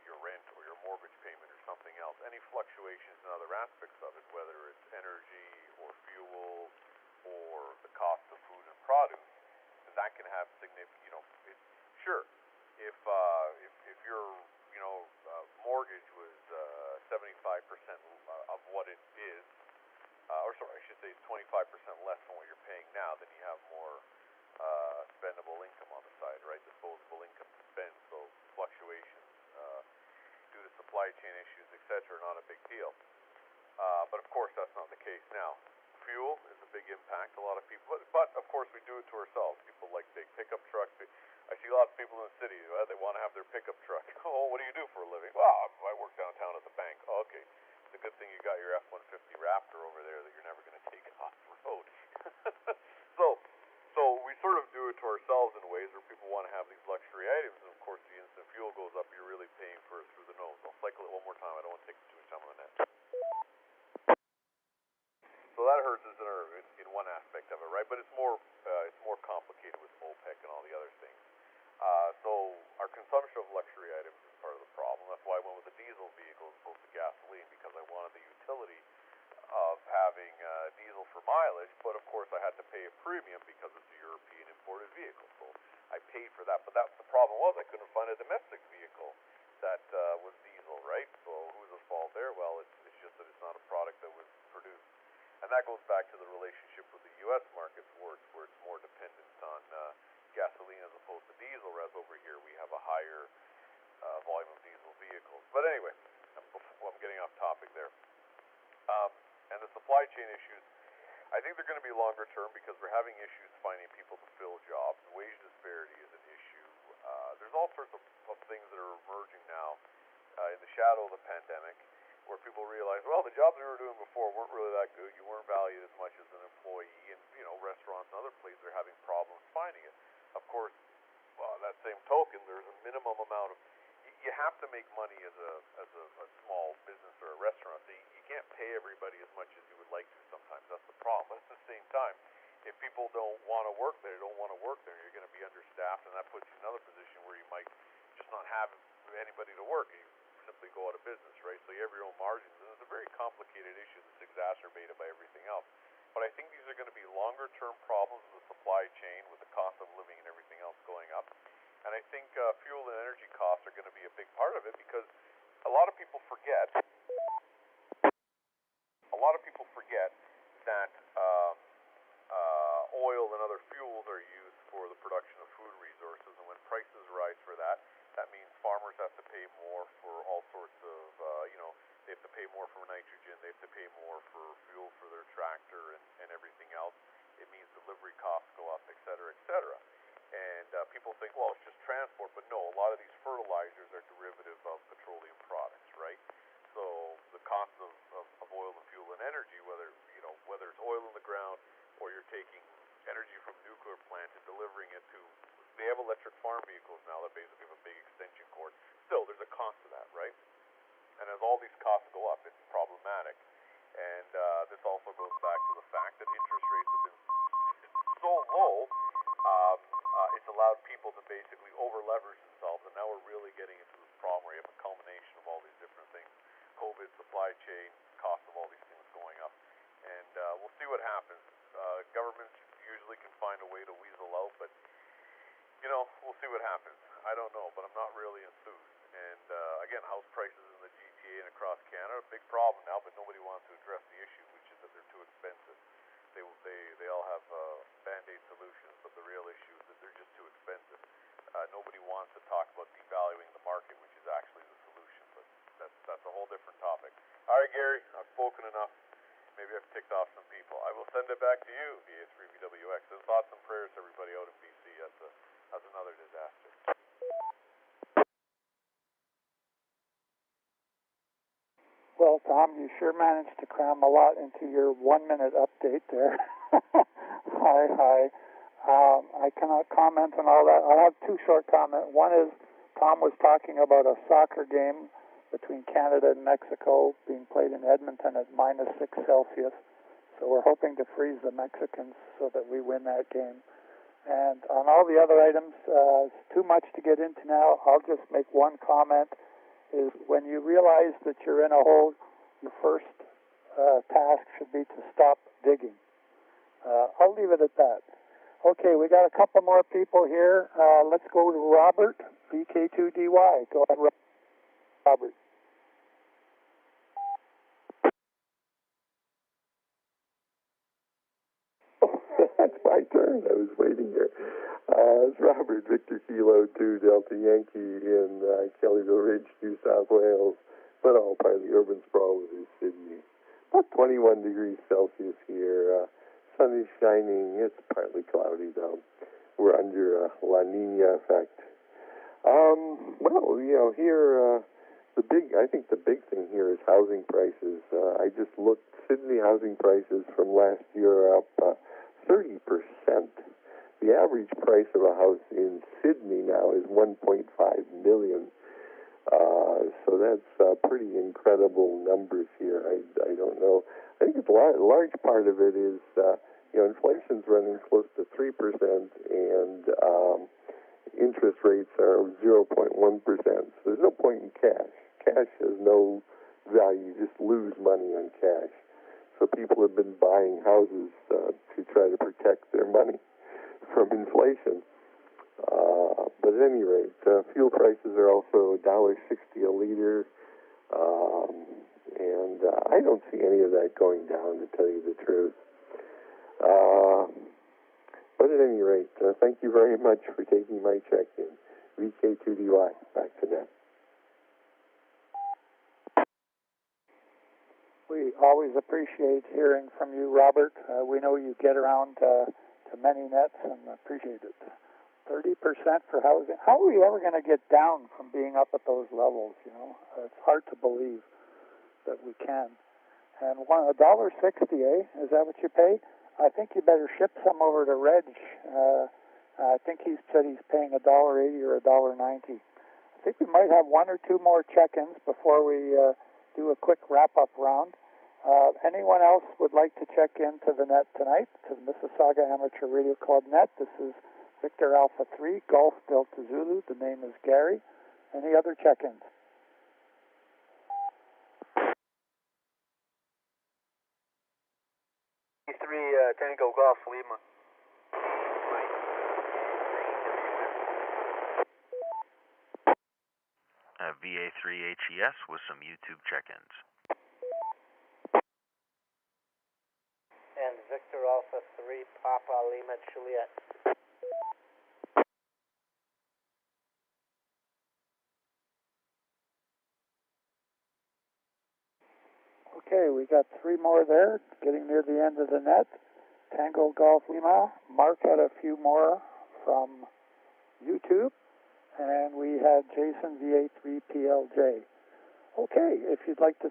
your rent or your mortgage payment or something else. Any fluctuations in other aspects of it, whether it's energy or fuel or the cost of food and produce, that can have significant, sure, if your mortgage was 75% of what it is, or sorry, I should say it's 25% less than what you're paying now, then you have more spendable income on the side, right? Disposable income to spend. So fluctuations due to supply chain issues, etc., are not a big deal. But of course, that's not the case now. Fuel is a big impact. A lot of people, but of course, we do it to ourselves. People like big pickup trucks. I see a lot of people in the city. They want to have their pickup truck. Oh, what do you do for a living? Well, I work downtown at the bank. Oh, okay. It's a good thing you got your F-150 Raptor over there that you're never going to take off the road. So we sort of do it to ourselves in ways where people want to have these luxury items, and of course the instant fuel goes up, you're really paying for it through the nose. I'll cycle it one more time. I don't want to take too much time on the net. So that hurts us in one aspect of it, right? But it's more complicated with OPEC and all the other things. So our consumption of luxury items is part of the problem. That's why I went with a diesel vehicle as opposed to gasoline, because I wanted the utility of having diesel for mileage, but of course I had to pay a premium because it's a European imported vehicle. So I paid for that, but that's the problem was I couldn't find a domestic vehicle that was diesel, right? So who's at fault there? Well, it's just that it's not a product that was produced. And that goes back to the relationship with the U.S. markets where it's more dependent on gasoline as opposed to diesel, whereas over here we have a higher volume of diesel vehicles. But anyway, I'm getting off topic there. And the supply chain issues, I think they're going to be longer term because we're having issues finding people to fill jobs. Wage disparity is an issue. There's all sorts of things that are emerging now in the shadow of the pandemic where people realize, well, the jobs we were doing before weren't really that good. You weren't valued as much as an employee, and restaurants and other places are having problems finding it. Of course, that same token, there's a minimum amount of you have to make money as a small business or a restaurant. So you can't pay everybody as much as you would like to sometimes. That's the problem. But at the same time, if people don't want to work there, you're going to be understaffed, and that puts you in another position where you might just not have anybody to work. You simply go out of business, right? So you have your own margins, and it's a very complicated issue that's exacerbated by everything else. But I think these are going to be longer-term problems with the supply chain, with the cost of living and everything else going up. And I think fuel and energy costs are going to be a big part of it because a lot of people forget that oil and other fuels are used for the production of food resources, and when prices rise for that, that means farmers have to pay more for all sorts of, they have to pay more for nitrogen, they have to pay more for fuel for their tractor and everything else. It means delivery costs go up, et cetera, et cetera. And people think, well, it's just transport, but no, a lot of these fertilizers are derivative of petroleum products, right? So the cost of oil and fuel and energy, whether it's oil in the ground or you're taking energy from a nuclear plant and delivering it to, they have electric farm vehicles now that basically have a big extension cord. Still, there's a cost to that, right? And as all these costs go up, it's problematic. And this also goes back to the fact that interest rates have been so low, it's allowed people to basically over-leverage themselves, and now we're really getting into this problem where you have a culmination of all these different things. COVID, supply chain, cost of all these things going up. And we'll see what happens. Governments usually can find a way to weasel out, but, we'll see what happens. I don't know, but I'm not really enthused. And, again, house prices in the GTA and across Canada are a big problem now, but nobody wants to address the issue, which is that they're too expensive. They all have Band-Aid solutions, but the real issue is that they're just too expensive. nobody wants to talk about devaluing the market, which is actually the solution. But that's a whole different topic. All right, Gary, I've spoken enough. Maybe I've ticked off some people. I will send it back to you, VA3VWX. And thoughts and prayers to everybody out in BC as another disaster. Well, Tom, you sure managed to cram a lot into your 1-minute update there. Hi. I cannot comment on all that. I have two short comments. One is Tom was talking about a soccer game between Canada and Mexico being played in Edmonton at -6 Celsius. So we're hoping to freeze the Mexicans so that we win that game. And on all the other items, it's too much to get into now. I'll just make one comment, is when you realize that you're in a hole, your first task should be to stop digging. I'll leave it at that. Okay, we got a couple more people here. Let's go to Robert, BK2DY. Go ahead, Robert. That's my turn. I was waiting here. It's Robert, Victor Kilo 2 Delta Yankee in Kellyville Ridge, New South Wales, but all part of the urban sprawl within Sydney. About 21 degrees Celsius here. Sun is shining. It's partly cloudy, though. We're under a La Nina effect. Well, here, I think the big thing here is housing prices. I just looked. Sydney housing prices from last year are up 30%. The average price of a house in Sydney now is $1.5 million. So that's pretty incredible numbers here. I don't know. I think it's a large part of it is, inflation's running close to 3%, and interest rates are 0.1%. So there's no point in cash. Cash has no value. You just lose money on cash. So people have been buying houses to try to protect their money from inflation. But at any rate, fuel prices are also $1.60 a liter, and I don't see any of that going down, to tell you the truth. But at any rate, thank you very much for taking my check-in. VK2DY, back to net. We always appreciate hearing from you, Robert. We know you get around to many nets and appreciate it. 30% for housing. How are we ever going to get down from being up at those levels, It's hard to believe that we can. And $1.60, Is that what you pay? I think you better ship some over to Reg. I think he said he's paying $1.80 or $1.90. I think we might have one or two more check-ins before we do a quick wrap-up round. Anyone else would like to check into the net tonight, to the Mississauga Amateur Radio Club net? This is Victor Alpha 3, Golf Delta Zulu. The name is Gary. Any other check-ins? VE3 Tango Golf Lima. VA3 HES with some YouTube check-ins. And Victor Alpha 3 Papa Lima Juliet. Okay, we got three more there, getting near the end of the net. Tango Golf Lima. Mark had a few more from YouTube. And we had Jason VA3PLJ. Okay, if you'd like to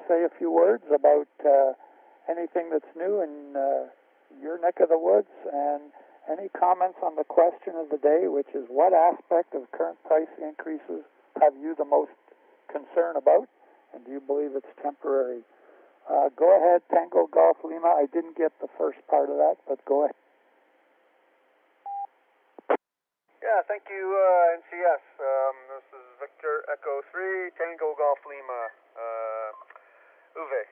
say a few words about anything that's new in your neck of the woods, and any comments on the question of the day, which is what aspect of current price increases have you the most concern about, and do you believe it's temporary? Go ahead, Tango Golf Lima. I didn't get the first part of that, but go ahead. Yeah, thank you, NCS. This is Victor Echo 3, Tango Golf Lima, Uwe,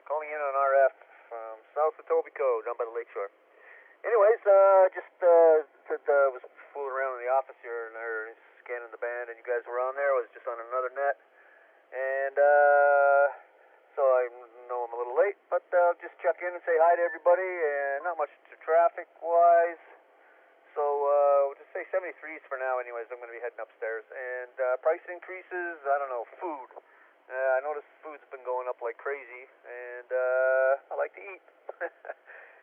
calling in on RF from south of Etobicoke, down by the lakeshore. Anyways, just was fooling around in the office here, and I heard scanning the band, and you guys were on there. I was just on another net, and so I know I'm a little late, but I'll just check in and say hi to everybody, and not much to traffic-wise. So we'll just say 73s for now anyways. I'm going to be heading upstairs. And price increases, I don't know, food. I noticed food's been going up like crazy, and I like to eat.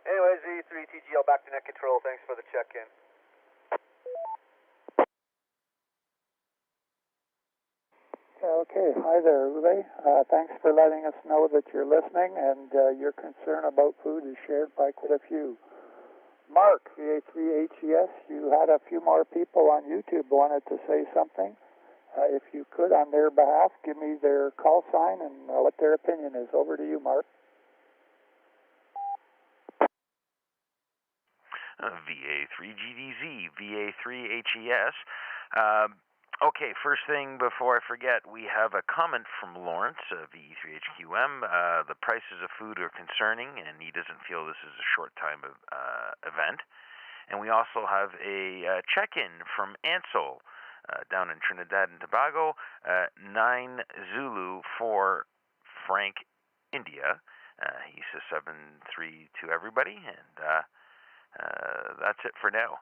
Anyways, VE3TGL back to net control. Thanks for the check-in. Okay, hi there, Uwe. Thanks for letting us know that you're listening, and your concern about food is shared by quite a few. Mark, VA3HES, you had a few more people on YouTube wanted to say something. If you could, on their behalf, give me their call sign and what their opinion is. Over to you, Mark. VA3GDZ, VA3HES. Okay, first thing before I forget, we have a comment from Lawrence, VE3HQM. The prices of food are concerning, and he doesn't feel this is a short-time event. And we also have a check-in from Ansel down in Trinidad and Tobago, 9 Zulu for Frank, India. He says 7-3 to everybody, and that's it for now.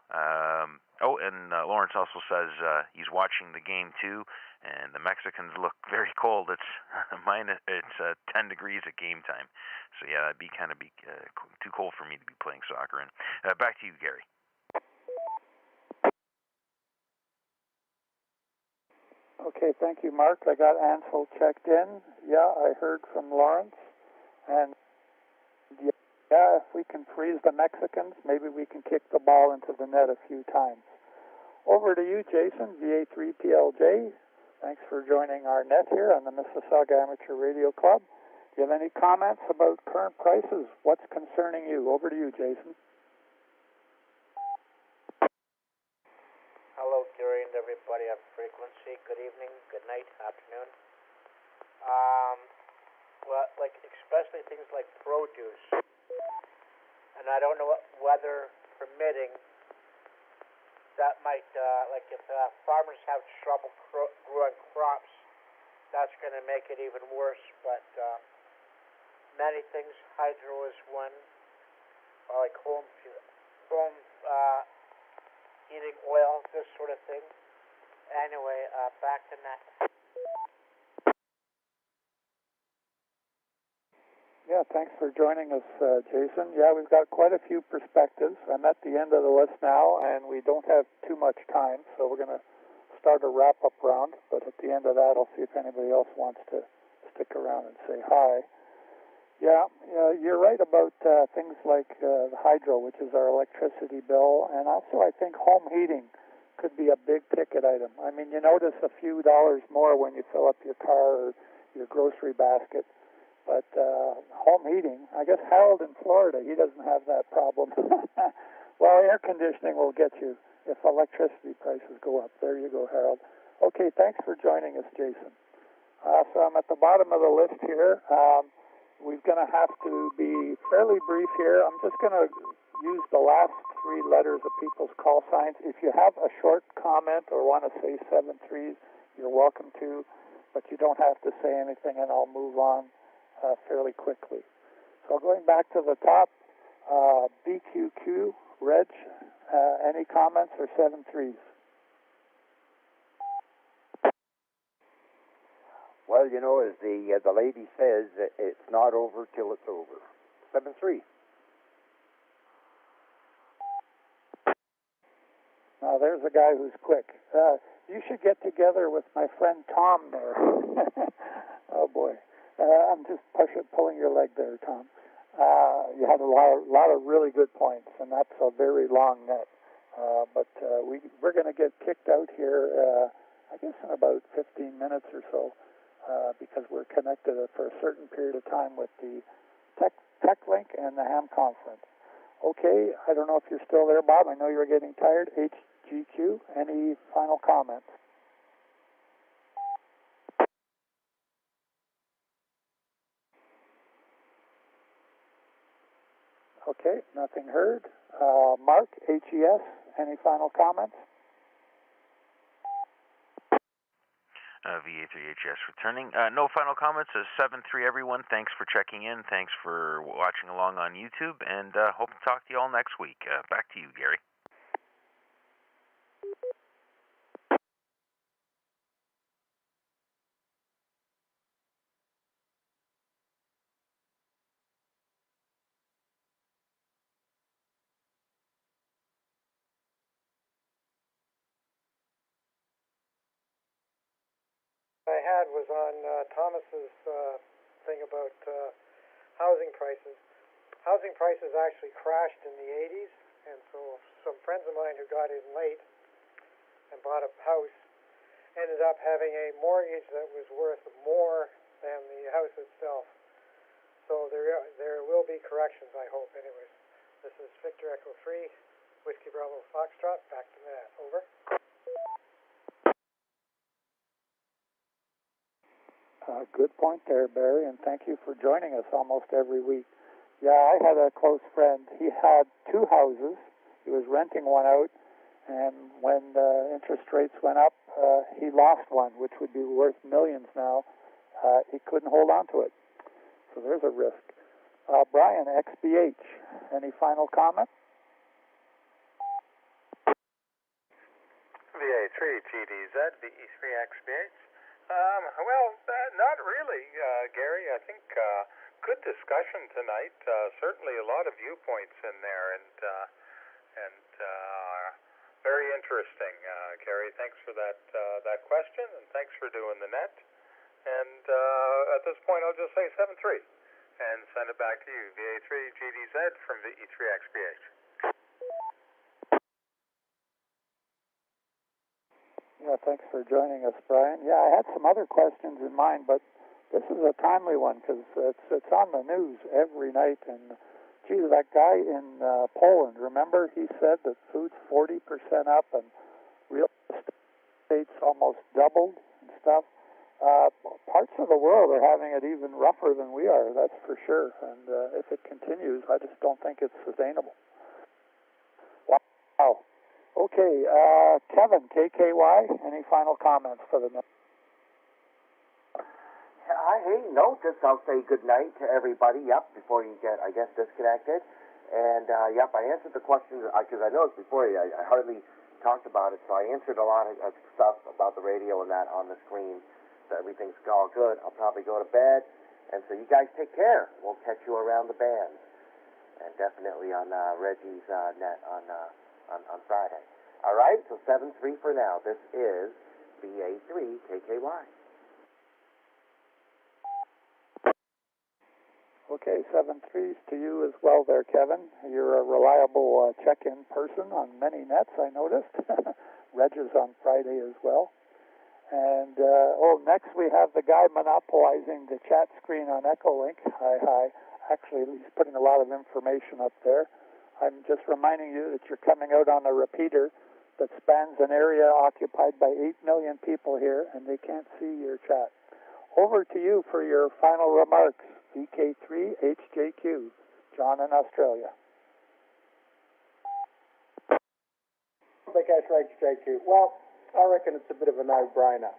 Lawrence also says he's watching the game too, and the Mexicans look very cold. It's 10 degrees at game time, so yeah, that'd be too cold for me to be playing soccer in. Back to you, Gary. Okay, thank you, Mark. I got Ansel checked in. Yeah, I heard from Lawrence, and yeah, if we can freeze the Mexicans, maybe we can kick the ball into the net a few times. Over to you, Jason, VA3PLJ. Thanks for joining our net here on the Mississauga Amateur Radio Club. Do you have any comments about current prices? What's concerning you? Over to you, Jason. Hello, Gary and everybody on frequency. Good evening, good night, afternoon. Well, like especially things like produce, and I don't know what weather permitting. That might, like if farmers have trouble growing crops, that's going to make it even worse. But many things, hydro is one, or like home heating oil, this sort of thing. Anyway, back to net. Yeah, thanks for joining us, Jason. Yeah, we've got quite a few perspectives. I'm at the end of the list now, and we don't have too much time, so we're going to start a wrap-up round. But at the end of that, I'll see if anybody else wants to stick around and say hi. Yeah, you're right about things like the hydro, which is our electricity bill, and also I think home heating could be a big-ticket item. I mean, you notice a few dollars more when you fill up your car or your grocery basket. But home heating, I guess Harold in Florida, he doesn't have that problem. Well, air conditioning will get you if electricity prices go up. There you go, Harold. Okay, thanks for joining us, Jason. So I'm at the bottom of the list here. We're going to have to be fairly brief here. I'm just going to use the last 3 letters of people's call signs. If you have a short comment or want to say 7-3s, you're welcome to, but you don't have to say anything, and I'll move on fairly quickly. So going back to the top, BQQ, Reg, any comments or 7-3s? Well, you know, as the lady says, it's not over till it's over. 7-3. Now, there's a guy who's quick. You should get together with my friend Tom there. Oh, boy. I'm just pulling your leg there, Tom. You had a lot of really good points, and that's a very long net. But we're going to get kicked out here, I guess, in about 15 minutes or so, because we're connected for a certain period of time with the Echolink and the ham conference. Okay, I don't know if you're still there, Bob. I know you're getting tired. HGQ, any final comments? Okay, nothing heard. Mark, HES, any final comments? VA3HS returning. No final comments. 7-3 everyone. Thanks for checking in. Thanks for watching along on YouTube, and hope to talk to you all next week. Back to you, Gary. had was on Thomas's thing about housing prices. Housing prices actually crashed in the 80s, and so some friends of mine who got in late and bought a house ended up having a mortgage that was worth more than the house itself. So there will be corrections, I hope. Anyways, this is Victor Echo 3, Whiskey Bravo Foxtrot, back to Matt. Over. Good point there, Barry, and thank you for joining us almost every week. Yeah, I had a close friend. He had two houses. He was renting one out, and when interest rates went up, he lost one, which would be worth millions now. He couldn't hold on to it. So there's a risk. Brian, XBH, any final comment? VA3 GDZ, VE3XBH. Well, not really, Gary. I think good discussion tonight. Certainly a lot of viewpoints in there, and very interesting, Gary. Thanks for that question, and thanks for doing the net. And at this point, I'll just say 7-3 and send it back to you. VA3 GDZ from VE3XBH. Yeah, thanks for joining us, Brian. Yeah, I had some other questions in mind, but this is a timely one because it's on the news every night. And, geez, that guy in Poland, remember he said that food's 40% up and real estate's almost doubled and stuff. Parts of the world are having it even rougher than we are, that's for sure. And if it continues, I just don't think it's sustainable. Wow. Okay, Kevin, KKY, any final comments for the night? Hey, no, just I'll say good night to everybody, before you get, I guess, disconnected. And, I answered the question, because I noticed before I hardly talked about it, so I answered a lot of stuff about the radio and that on the screen, so everything's all good. I'll probably go to bed, and so you guys take care. We'll catch you around the band, and definitely on Reggie's net on Friday. All right, so 7-3 for now. This is VA3 KKY. Okay, 7-3s to you as well there, Kevin. You're a reliable check-in person on many nets, I noticed. Reg is on Friday as well. And, next we have the guy monopolizing the chat screen on Echolink. Hi. Actually, he's putting a lot of information up there. I'm just reminding you that you're coming out on a repeater that spans an area occupied by 8 million people here, and they can't see your chat. Over to you for your final remarks, VK3HJQ, John in Australia. VK3HJQ. Well, I reckon it's a bit of a no-brainer.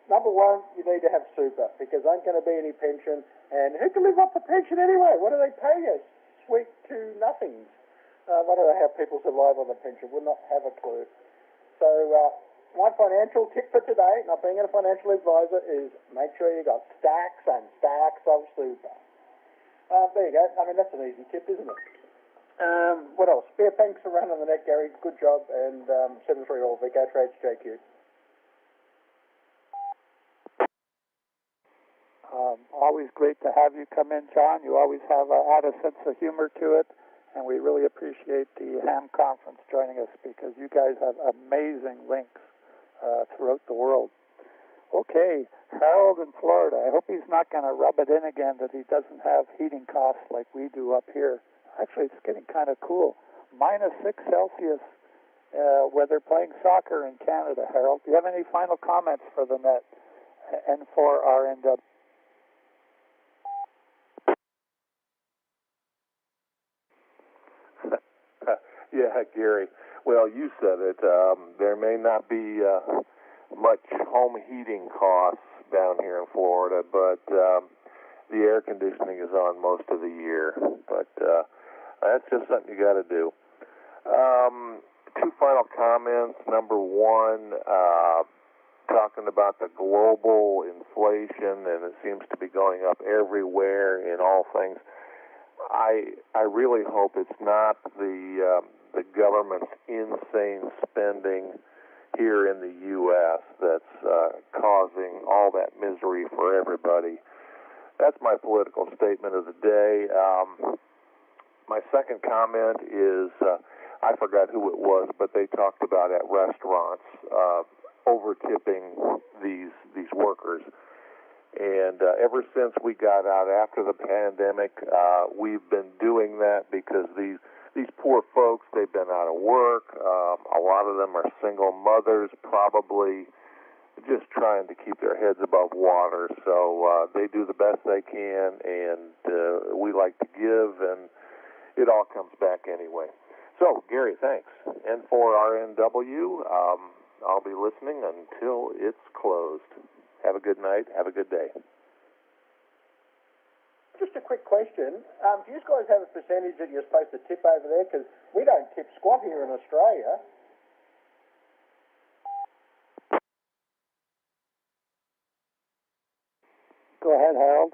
Number one, you need to have super, because there ain't going to be any pension, and who can live off the pension anyway? What do they pay you? Sweet to nothings. I don't know how people survive on the pension. Would not have a clue. So my financial tip for today, not being a financial advisor, is make sure you got stacks and stacks of super. There you go. I mean, that's an easy tip, isn't it? What else? Yeah, thanks for running the net, Gary. Good job. And 7-3 all, VK3HJQ. Always great to have you come in, John. You always have add a sense of humor to it. And we really appreciate the HAM conference joining us because you guys have amazing links throughout the world. Okay, Harold in Florida. I hope he's not going to rub it in again that he doesn't have heating costs like we do up here. Actually, it's getting kind of cool. -6 Celsius where they're playing soccer in Canada, Harold. Do you have any final comments for the net and for our NW? Yeah, Gary. Well, you said it. There may not be much home heating costs down here in Florida, but the air conditioning is on most of the year. But that's just something you got to do. Two final comments. Number one, talking about the global inflation, and it seems to be going up everywhere in all things. I really hope it's not the government's insane spending here in the U.S. that's causing all that misery for everybody. That's my political statement of the day. My second comment is, I forgot who it was, but they talked about at restaurants over-tipping these workers. And ever since we got out after the pandemic, we've been doing that because these poor folks, they've been out of work. A lot of them are single mothers, probably just trying to keep their heads above water. So they do the best they can, and we like to give, and it all comes back anyway. So, Gary, thanks. And for RNW, I'll be listening until it's closed. Have a good night. Have a good day. Just a quick question. Do you guys have a percentage that you're supposed to tip over there? Because we don't tip squat here in Australia. Go ahead, Harold.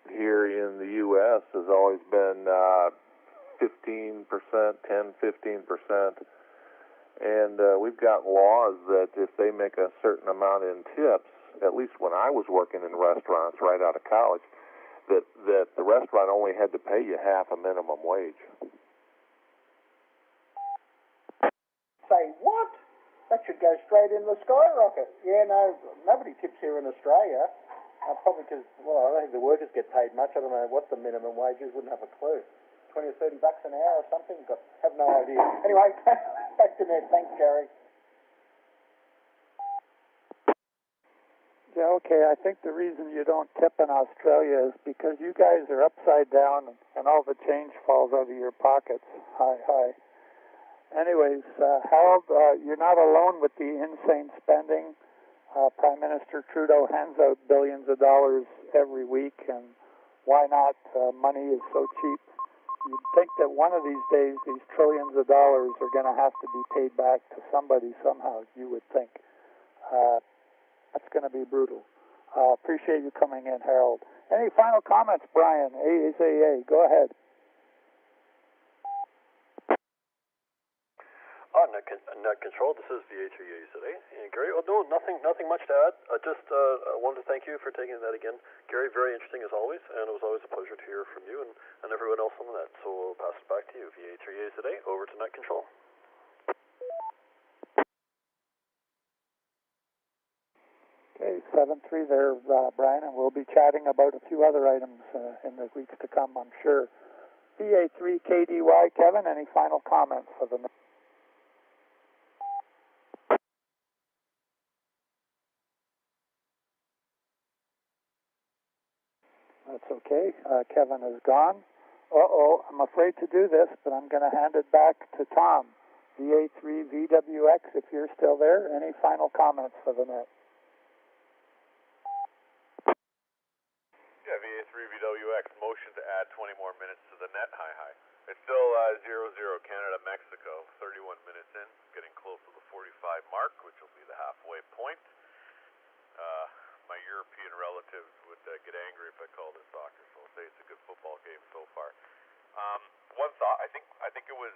Here in the U.S. has always been 15%, 10-15%. And we've got laws that if they make a certain amount in tips, at least when I was working in restaurants right out of college, that the restaurant only had to pay you half a minimum wage. Say what? That should go straight in the skyrocket. Yeah, no, nobody tips here in Australia. Probably because, well, I don't think the workers get paid much. I don't know what the minimum wage is. Wouldn't have a clue. 20 or 30 bucks an hour or something? Have no idea. Anyway, back to Ned. Thanks, Gary. Yeah, okay, I think the reason you don't tip in Australia is because you guys are upside down and all the change falls out of your pockets. Hi. Anyways, Harold, you're not alone with the insane spending. Prime Minister Trudeau hands out billions of dollars every week, and why not? Money is so cheap. You'd think that one of these days these trillions of dollars are going to have to be paid back to somebody somehow, you would think. That's going to be brutal. Appreciate you coming in, Harold. Any final comments, Brian? ASAA, go ahead. Net Control, this is VE3MIS today. And Gary, no, nothing much to add. Just wanted to thank you for taking that again. Gary, very interesting as always, and it was always a pleasure to hear from you and everyone else on the net. So we'll pass it back to you. VE3MIS today, over to Net Control. Okay, 7-3 there, Brian, and we'll be chatting about a few other items in the weeks to come, I'm sure. VA3KDY, Kevin, any final comments for the net? That's okay. Kevin is gone. I'm afraid to do this, but I'm going to hand it back to Tom. VA3VWX, if you're still there, any final comments for the net? Yeah, VA3VWX, motion to add 20 more minutes to the net. Hi. It's still 0-0 Canada-Mexico, 31 minutes in, getting close to the 45 mark, which will be the halfway point. My European relatives would get angry if I called it soccer, so I'll say it's a good football game so far. One thought, I think it was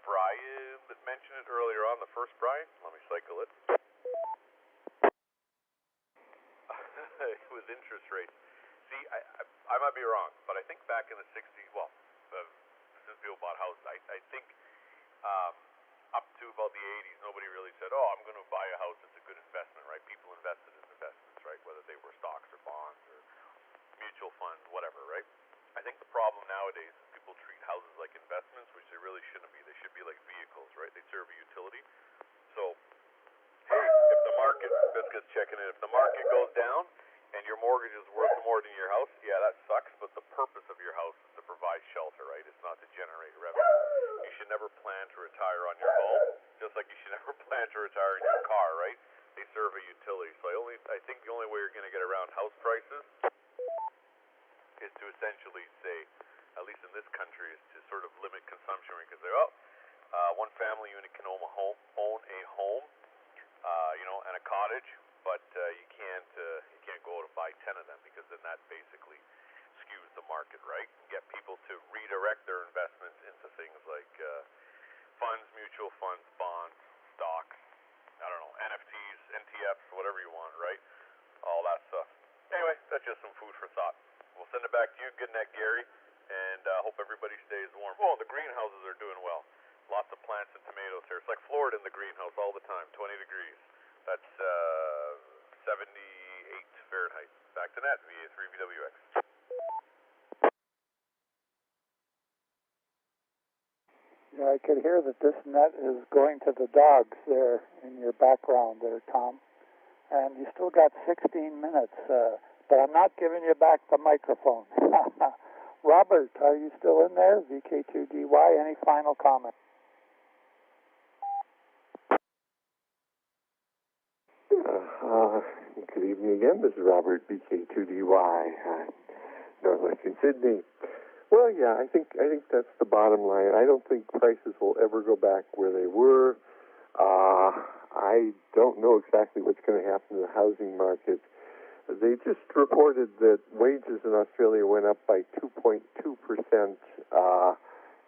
Brian that mentioned it earlier on, the first Brian. Let me cycle it. It was interest rates. See, I might be wrong, but I think back in the 60s, well, since people bought houses, I think up to about the 80s, nobody really said, oh, I'm going to buy a house that's a good investment, right? People invested in investments, right? Whether they were stocks or bonds or mutual funds, whatever, right? I think the problem nowadays is people treat houses like investments, which they really shouldn't be. They should be like vehicles, right? They serve a utility. So, hey, if the market, Biscuit's checking in, if the market goes down and your mortgage is worth more than your house, yeah, that sucks, but the purpose of your house is to provide shelter, right? It's not to generate revenue. You should never plan to retire on your home, just like you should never plan to retire in your car, right? They serve a utility. So I think the only way you're going to get around house prices is to essentially say, at least in this country, is to sort of limit consumption, because one family unit can own a home, and a cottage, but you can't go out and buy 10 of them, because then that basically skews the market, right? Get people to redirect their investments into things like funds, mutual funds, bonds, stocks, I don't know, NFTs, NTFs, whatever you want, right? just some food for thought. We'll send it back to you. Good night, Gary, and hope everybody stays warm. Oh, the greenhouses are doing well. Lots of plants and tomatoes here. It's like Florida in the greenhouse all the time, 20 degrees. That's 78 Fahrenheit. Back to net, VA3VWX. Yeah, I could hear that this net is going to the dogs there in your background there, Tom. And you still got 16 minutes, but I'm not giving you back the microphone. Robert, are you still in there? VK2DY, any final comment? Good evening again. This is Robert, VK2DY, Northwestern Sydney. Well, yeah, I think that's the bottom line. I don't think prices will ever go back where they were. I don't know exactly what's going to happen to the housing market. They just reported that wages in Australia went up by 2.2%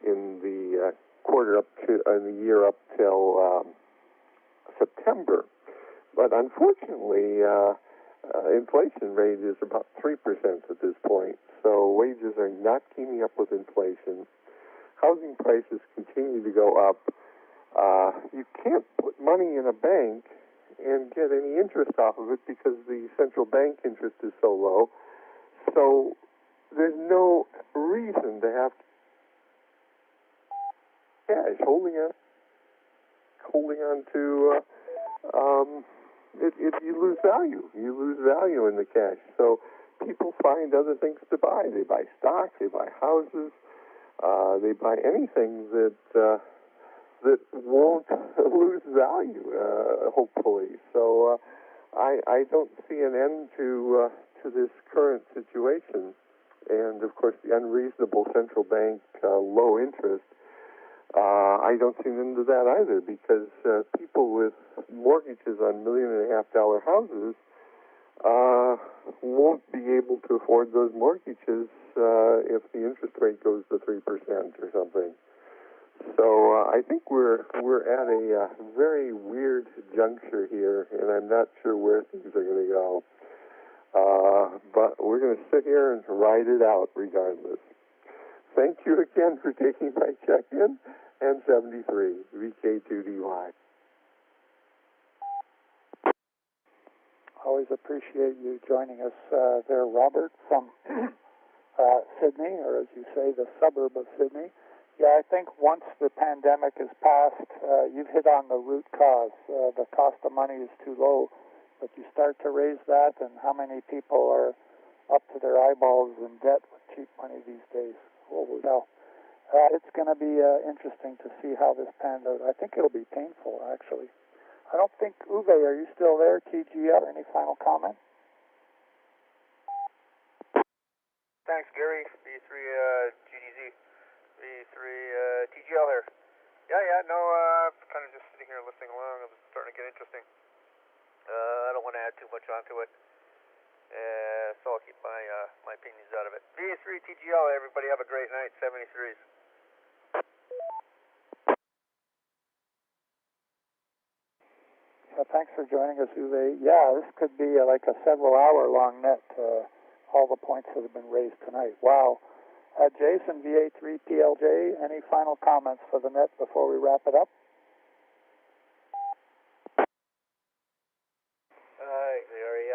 in the in the year up till September. But unfortunately, inflation rate is about 3% at this point. So wages are not keeping up with inflation. Housing prices continue to go up. You can't put money in a bank and get any interest off of it because the central bank interest is so low. So there's no reason to have cash holding on to you lose value. You lose value in the cash. So people find other things to buy. They buy stocks. They buy houses. They buy anything that won't lose value, hopefully. So I don't see an end to this current situation. And, of course, the unreasonable central bank low interest, I don't see an end to that either, because people with mortgages on $1.5 million houses won't be able to afford those mortgages if the interest rate goes to 3% or something. So I think we're at a very weird juncture here, and I'm not sure where things are going to go. But we're going to sit here and ride it out regardless. Thank you again for taking my check-in, and 73, VK2DY. Always appreciate you joining us there, Robert, from Sydney, or as you say, the suburb of Sydney. Yeah, I think once the pandemic is past, you've hit on the root cause. The cost of money is too low, but you start to raise that, and how many people are up to their eyeballs in debt with cheap money these days? Holy hell. It's going to be interesting to see how this pans out. I think it'll be painful, actually. I don't think, Uwe, are you still there, TGL? Any final comment? Thanks, Gary. V3 GDZ. V3 TGL here. Yeah, no, kind of just sitting here listening along. It's starting to get interesting. I don't want to add too much onto it. So I'll keep my opinions out of it. V3 TGL, everybody have a great night. 73s. Thanks for joining us, Uwe. Yeah, this could be like a several-hour-long net, all the points that have been raised tonight. Wow. Jason, VA3PLJ, any final comments for the net before we wrap it up? Gary,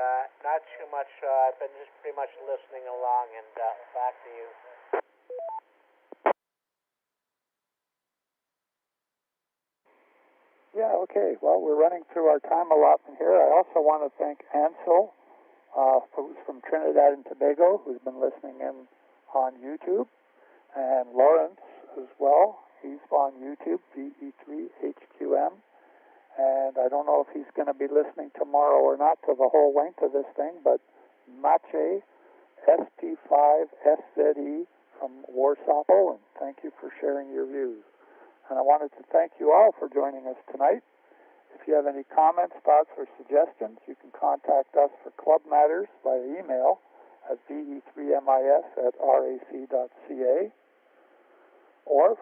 not too much. I've been just pretty much listening along, and back to you. Yeah, okay. Well, we're running through our time allotment here. I also want to thank Ansel, who's from Trinidad and Tobago, who's been listening in on YouTube, and Lawrence as well. He's on YouTube, VE3HQM, and I don't know if he's going to be listening tomorrow or not to the whole length of this thing, but Maciej, SP5SZE from Warsaw, Poland. Thank you for sharing your views. And I wanted to thank you all for joining us tonight. If you have any comments, thoughts, or suggestions, you can contact us for club matters via email at ve3mis@rac.ca. Or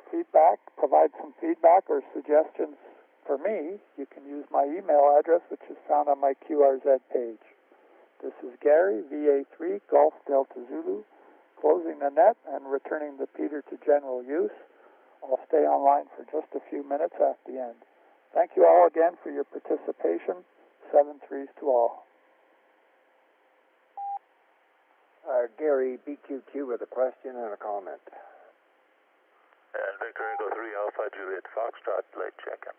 provide some feedback or suggestions for me. You can use my email address, which is found on my QRZ page. This is Gary, VA3, Golf Delta Zulu, closing the net and returning the Peter to general use. I'll stay online for just a few minutes at the end. Thank you all again for your participation. 7-3s to all. Gary, BQQ with a question and a comment. And Victor Echo 3 Alpha Juliet Foxtrot, late check-in.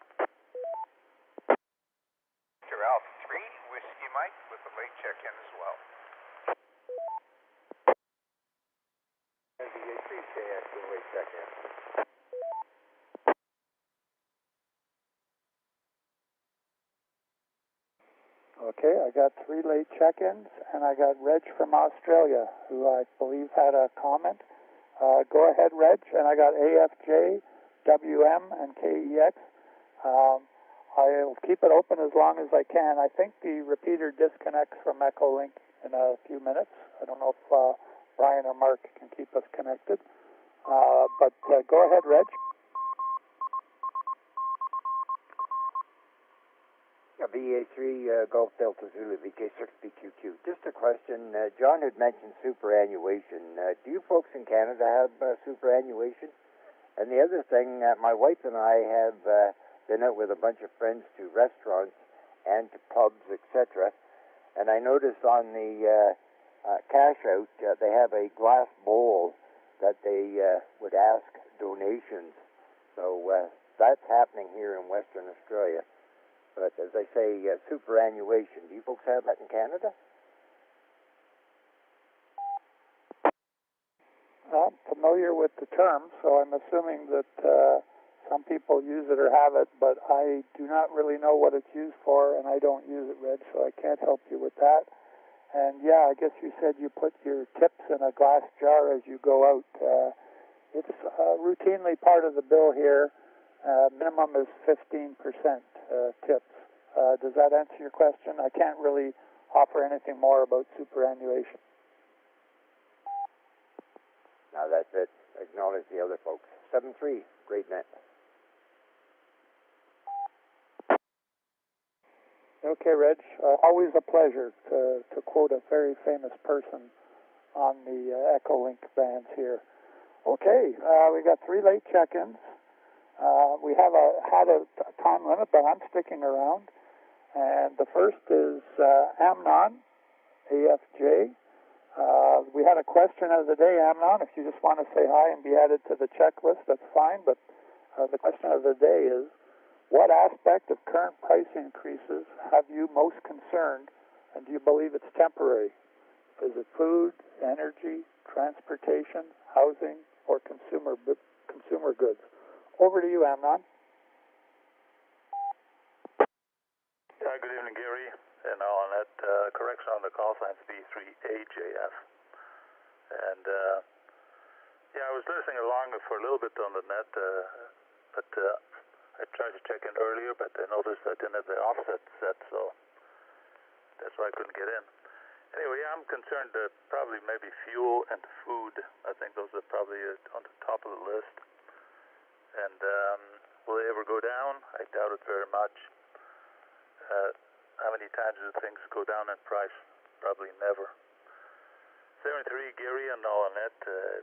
Victor Alpha 3, Whiskey Mike with a late check-in as well. And VE3JX with a late check-in. Okay, I got 3 late check-ins, and I got Reg from Australia, who I believe had a comment. Go ahead, Reg. And I got AFJ, WM, and KEX. I'll keep it open as long as I can. I think the repeater disconnects from Echolink in a few minutes. I don't know if Brian or Mark can keep us connected. But go ahead, Reg. VA3 Golf Delta Zulu VK6 BQQ. Just a question. John had mentioned superannuation. Do you folks in Canada have superannuation? And the other thing, my wife and I have been out with a bunch of friends to restaurants and to pubs, etc. And I noticed on the cash out, they have a glass bowl that they would ask donations. So that's happening here in Western Australia. But as I say, superannuation, do you folks have that in Canada? I'm familiar with the term, so I'm assuming that some people use it or have it, but I do not really know what it's used for, and I don't use it, Reg, so I can't help you with that. And yeah, I guess you said you put your tips in a glass jar as you go out. It's routinely part of the bill here. Minimum is 15% tips. Does that answer your question? I can't really offer anything more about superannuation. No, that's it. Acknowledge the other folks. 7-3, great net. Okay, Reg. Always a pleasure to quote a very famous person on the Echolink bands here. Okay, we got 3 late check-ins. We have had a time limit, but I'm sticking around. And the first is Amnon, AFJ. We had a question of the day, Amnon. If you just want to say hi and be added to the checklist, that's fine. But the question of the day is, what aspect of current price increases have you most concerned, and do you believe it's temporary? Is it food, energy, transportation, housing, or consumer goods? Over to you, Amnon. Good evening, Gary. And on that correction on the call signs V3AJF. And I was listening along for a little bit on the net, but I tried to check in earlier, but I noticed I didn't have the offset set, so that's why I couldn't get in. Anyway, I'm concerned that probably maybe fuel and food. I think those are probably on the top of the list. And will they ever go down? I doubt it very much. How many times do things go down in price? Probably never. 73 Gary and all on that,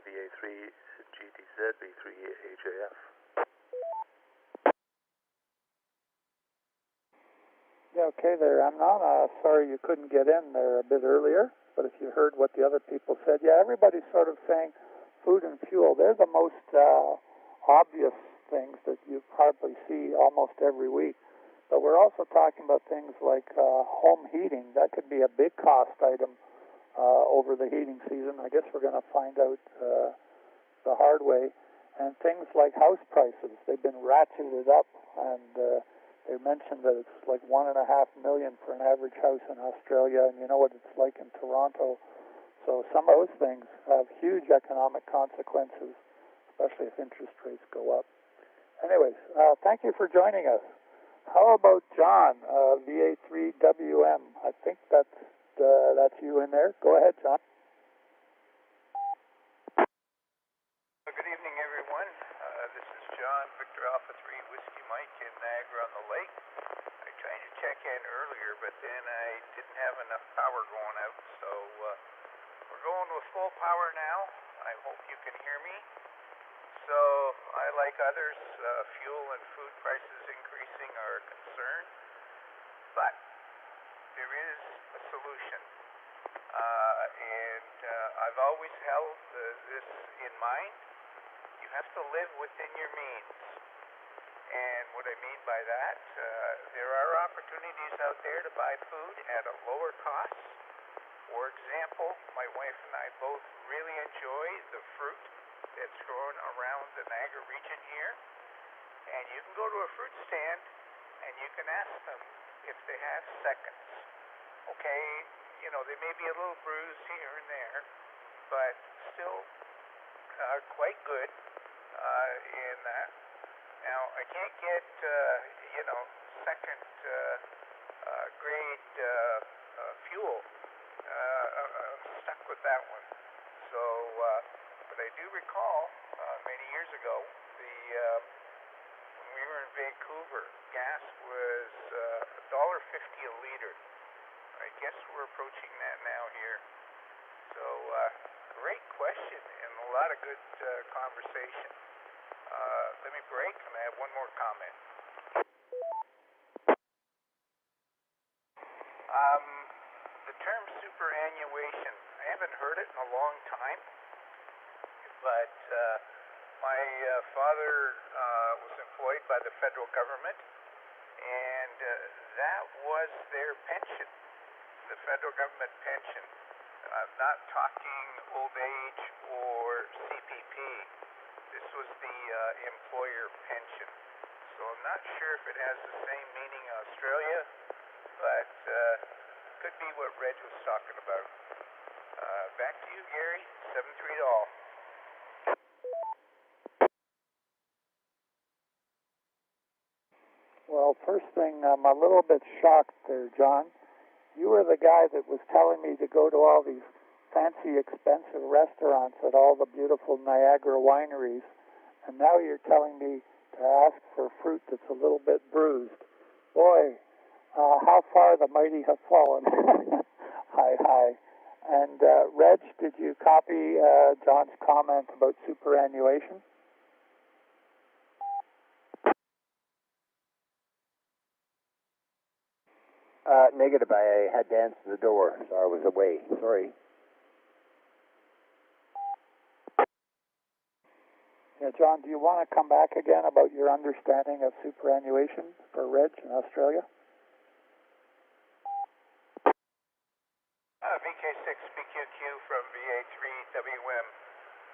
VA3 GTZ, V3AJF. Yeah, okay there, Amnon. Sorry you couldn't get in there a bit earlier, but if you heard what the other people said, yeah, everybody's sort of saying food and fuel. They're the most obvious things that you probably see almost every week. But we're also talking about things like home heating. That could be a big cost item over the heating season. I guess we're going to find out the hard way. And things like house prices. They've been ratcheted up, and they mentioned that it's like $1.5 million for an average house in Australia, and you know what it's like in Toronto. So some of those things have huge economic consequences, especially if interest rates go up. Anyways, thank you for joining us. How about John, VA3WM? I think that's you in there. Go ahead, John. Good evening, everyone. This is John, Victor Alpha 3, Whiskey Mike in Niagara on the Lake. I tried to check in earlier, but then I didn't have enough power power going out. So we're going with full power now. I hope you can hear me. So I, like others, fuel and food prices increasing are a concern, but there is a solution. And I've always held this in mind. You have to live within your means. And what I mean by that, there are opportunities out there to buy food at a lower cost. For example, my wife and I both really enjoy the fruit that's grown around the Niagara region here. And you can go to a fruit stand and you can ask them if they have seconds. Okay, you know, they may be a little bruised here and there, but still quite good in that. Now, I can't get, second grade fuel. I'm stuck with that one. So, but I do recall many years ago, when we were in Vancouver, gas was $1.50 a liter. I guess we're approaching that now here. So, great question and a lot of good conversation. Let me break, and I have one more comment. The term superannuation, I haven't heard it in a long time, but my father was employed by the federal government, and that was their pension, the federal government pension. I'm not talking old age or CPP. This was the employer pension. So I'm not sure if it has the same meaning in Australia, but could be what Reg was talking about. Back to you, Gary. 7-3 to all. Well, first thing, I'm a little bit shocked there, John. You were the guy that was telling me to go to all these fancy, expensive restaurants at all the beautiful Niagara wineries, and now you're telling me to ask for fruit that's a little bit bruised. Boy, how far the mighty have fallen. Hi. And Reg, did you copy John's comment about superannuation? Negative. I had to answer the door, so I was away. Sorry. Yeah, John, do you want to come back again about your understanding of superannuation for Reg in Australia? VK6BQQ from VA3WM.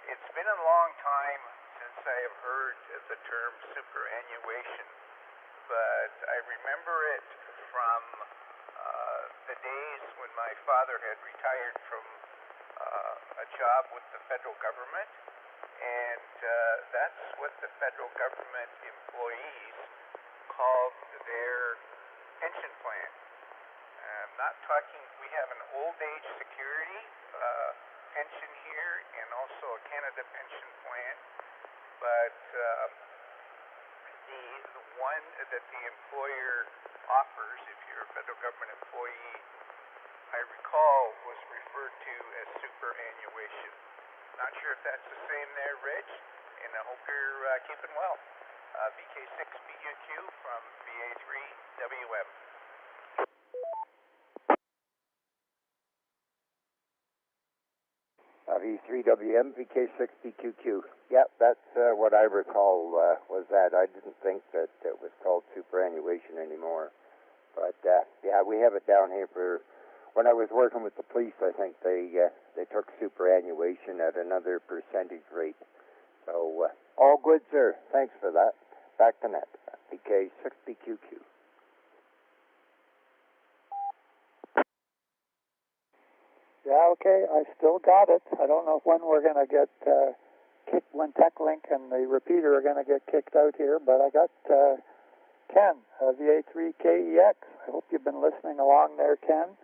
It's been a long time since I have heard the term superannuation, but I remember it from the days when my father had retired from a job with the federal government, and that's what the federal government employees called their pension plan. I'm not talking, we have an old age security pension here and also a Canada pension plan, but the one that the employer offers, if you're a federal government employee, I recall was referred to as superannuation. Not sure if that's the same there, Reg, and I hope you're keeping well. VK6BQQ from VA3WM. V3WM, VK6BQQ. Yep, that's what I recall was that. I didn't think that it was called superannuation anymore. But, yeah, we have it down here for... When I was working with the police, I think they took superannuation at another percentage rate. So, all good, sir. Thanks for that. Back to net. VK6BQQ. Yeah, okay, I still got it. I don't know when we're going to get kicked, when Echolink and the repeater are going to get kicked out here, but I got Ken, VA3KEX. I hope you've been listening along there, Ken.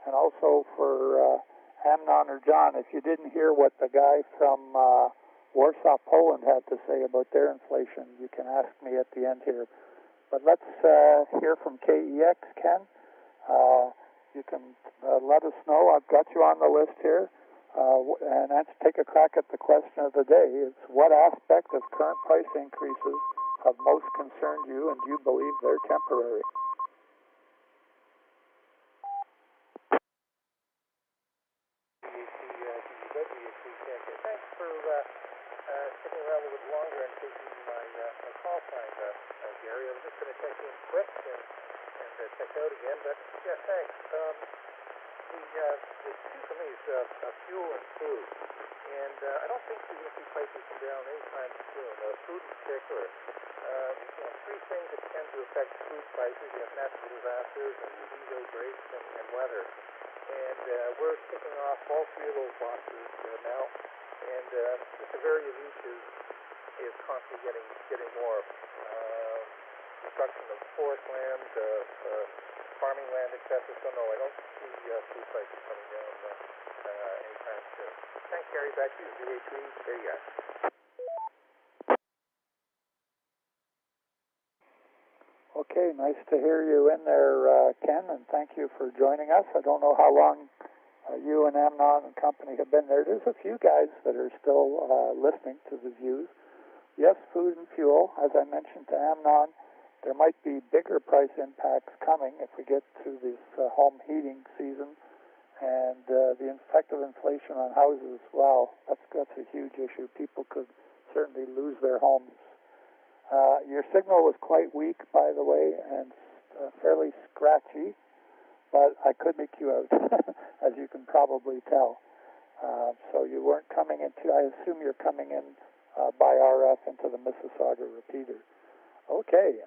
And also for Amnon or John, if you didn't hear what the guy from Warsaw, Poland had to say about their inflation, you can ask me at the end here. But let's hear from KEX, Ken. you can let us know. I've got you on the list here. And let's take a crack at the question of the day. It's what aspect of current price increases have most concerned you, and do you believe they're temporary? Thanks for sticking around a little bit longer and taking my call sign, Gary. I was just going to check in quick and check out again, but yeah, thanks. The two for me is fuel and food, and I don't think we're going to see prices come down anytime soon. Food in particular. Three things that tend to affect food prices: you have natural disasters and heat outbreaks and weather. And we're ticking off all three of those boxes now, and the severity of each is constantly getting more. Destruction of forest land, farming land, etc. So no, I don't see food prices coming down anytime soon. Thanks, Gary. Back to you. VE3, there you go. Okay, nice to hear you in there, Ken, and thank you for joining us. I don't know how long you and Amnon and company have been there. There's a few guys that are still listening to the views. Yes, food and fuel. As I mentioned to Amnon, there might be bigger price impacts coming if we get to this home heating season, and the effect of inflation on houses. Well, that's a huge issue. People could certainly lose their homes. Your signal was quite weak, by the way, and fairly scratchy, but I could make you out, as you can probably tell. So you weren't coming into, I assume you're coming in by RF into the Mississauga repeater. Okay,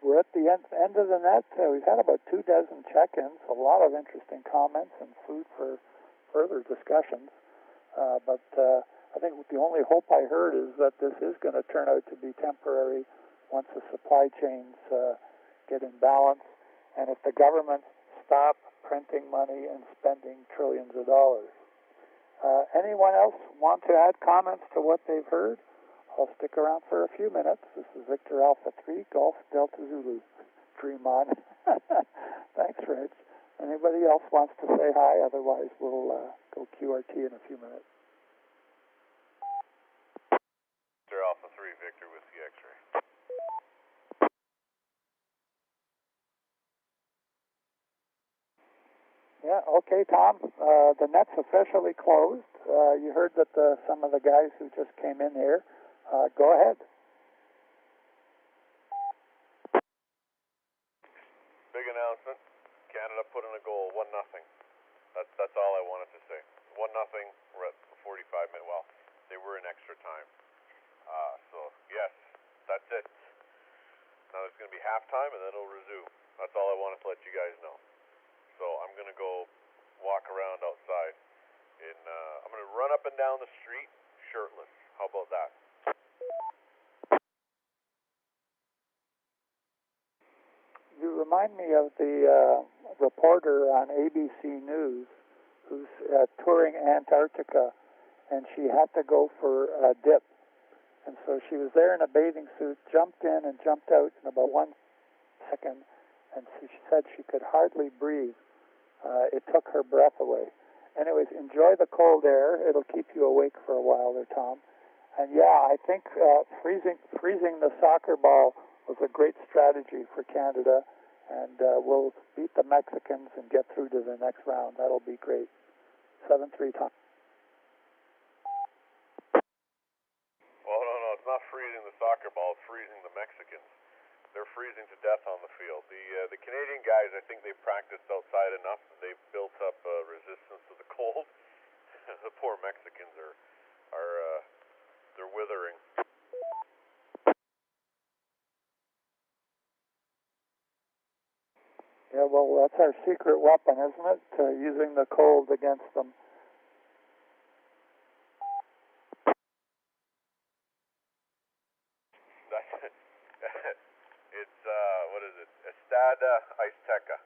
we're at the end of the net. We've had about 24 check-ins, a lot of interesting comments and food for further discussions, but I think the only hope I heard is that this is going to turn out to be temporary once the supply chains get in balance, and if the governments stop printing money and spending trillions of dollars. Anyone else want to add comments to what they've heard? I'll stick around for a few minutes. This is Victor Alpha 3, Golf Delta Zulu. Dream on. Thanks, Rich. Anybody else wants to say hi? Otherwise, we'll go QRT in a few minutes. Alpha 3, Victor with the X-ray. Yeah, okay, Tom. The net's officially closed. You heard that some of the guys who just came in here. Go ahead. Big announcement. Canada put in a goal, 1-0. That's all I wanted to say. 1-0. We're at 45 minutes. Well, they were in extra time. So, yes, that's it. Now there's going to be halftime, and then it'll resume. That's all I wanted to let you guys know. So I'm going to go walk around outside. I'm going to run up and down the street shirtless. How about that? You remind me of the reporter on ABC News who's touring Antarctica, and she had to go for a dip. And so she was there in a bathing suit, jumped in and jumped out in about 1 second, and she said she could hardly breathe. It took her breath away. Anyways, enjoy the cold air. It'll keep you awake for a while there, Tom. And yeah, I think freezing the soccer ball was a great strategy for Canada, and we'll beat the Mexicans and get through to the next round. That'll be great. 7-3, Tom. Well, no, it's not freezing the soccer ball, it's freezing the Mexicans. They're freezing to death on the field. The Canadian guys, I think they've practiced outside enough. They've built up resistance to the cold. The poor Mexicans they're withering. Yeah, well, that's our secret weapon, isn't it? Using the cold against them. It's, what is it? Estada Azteca.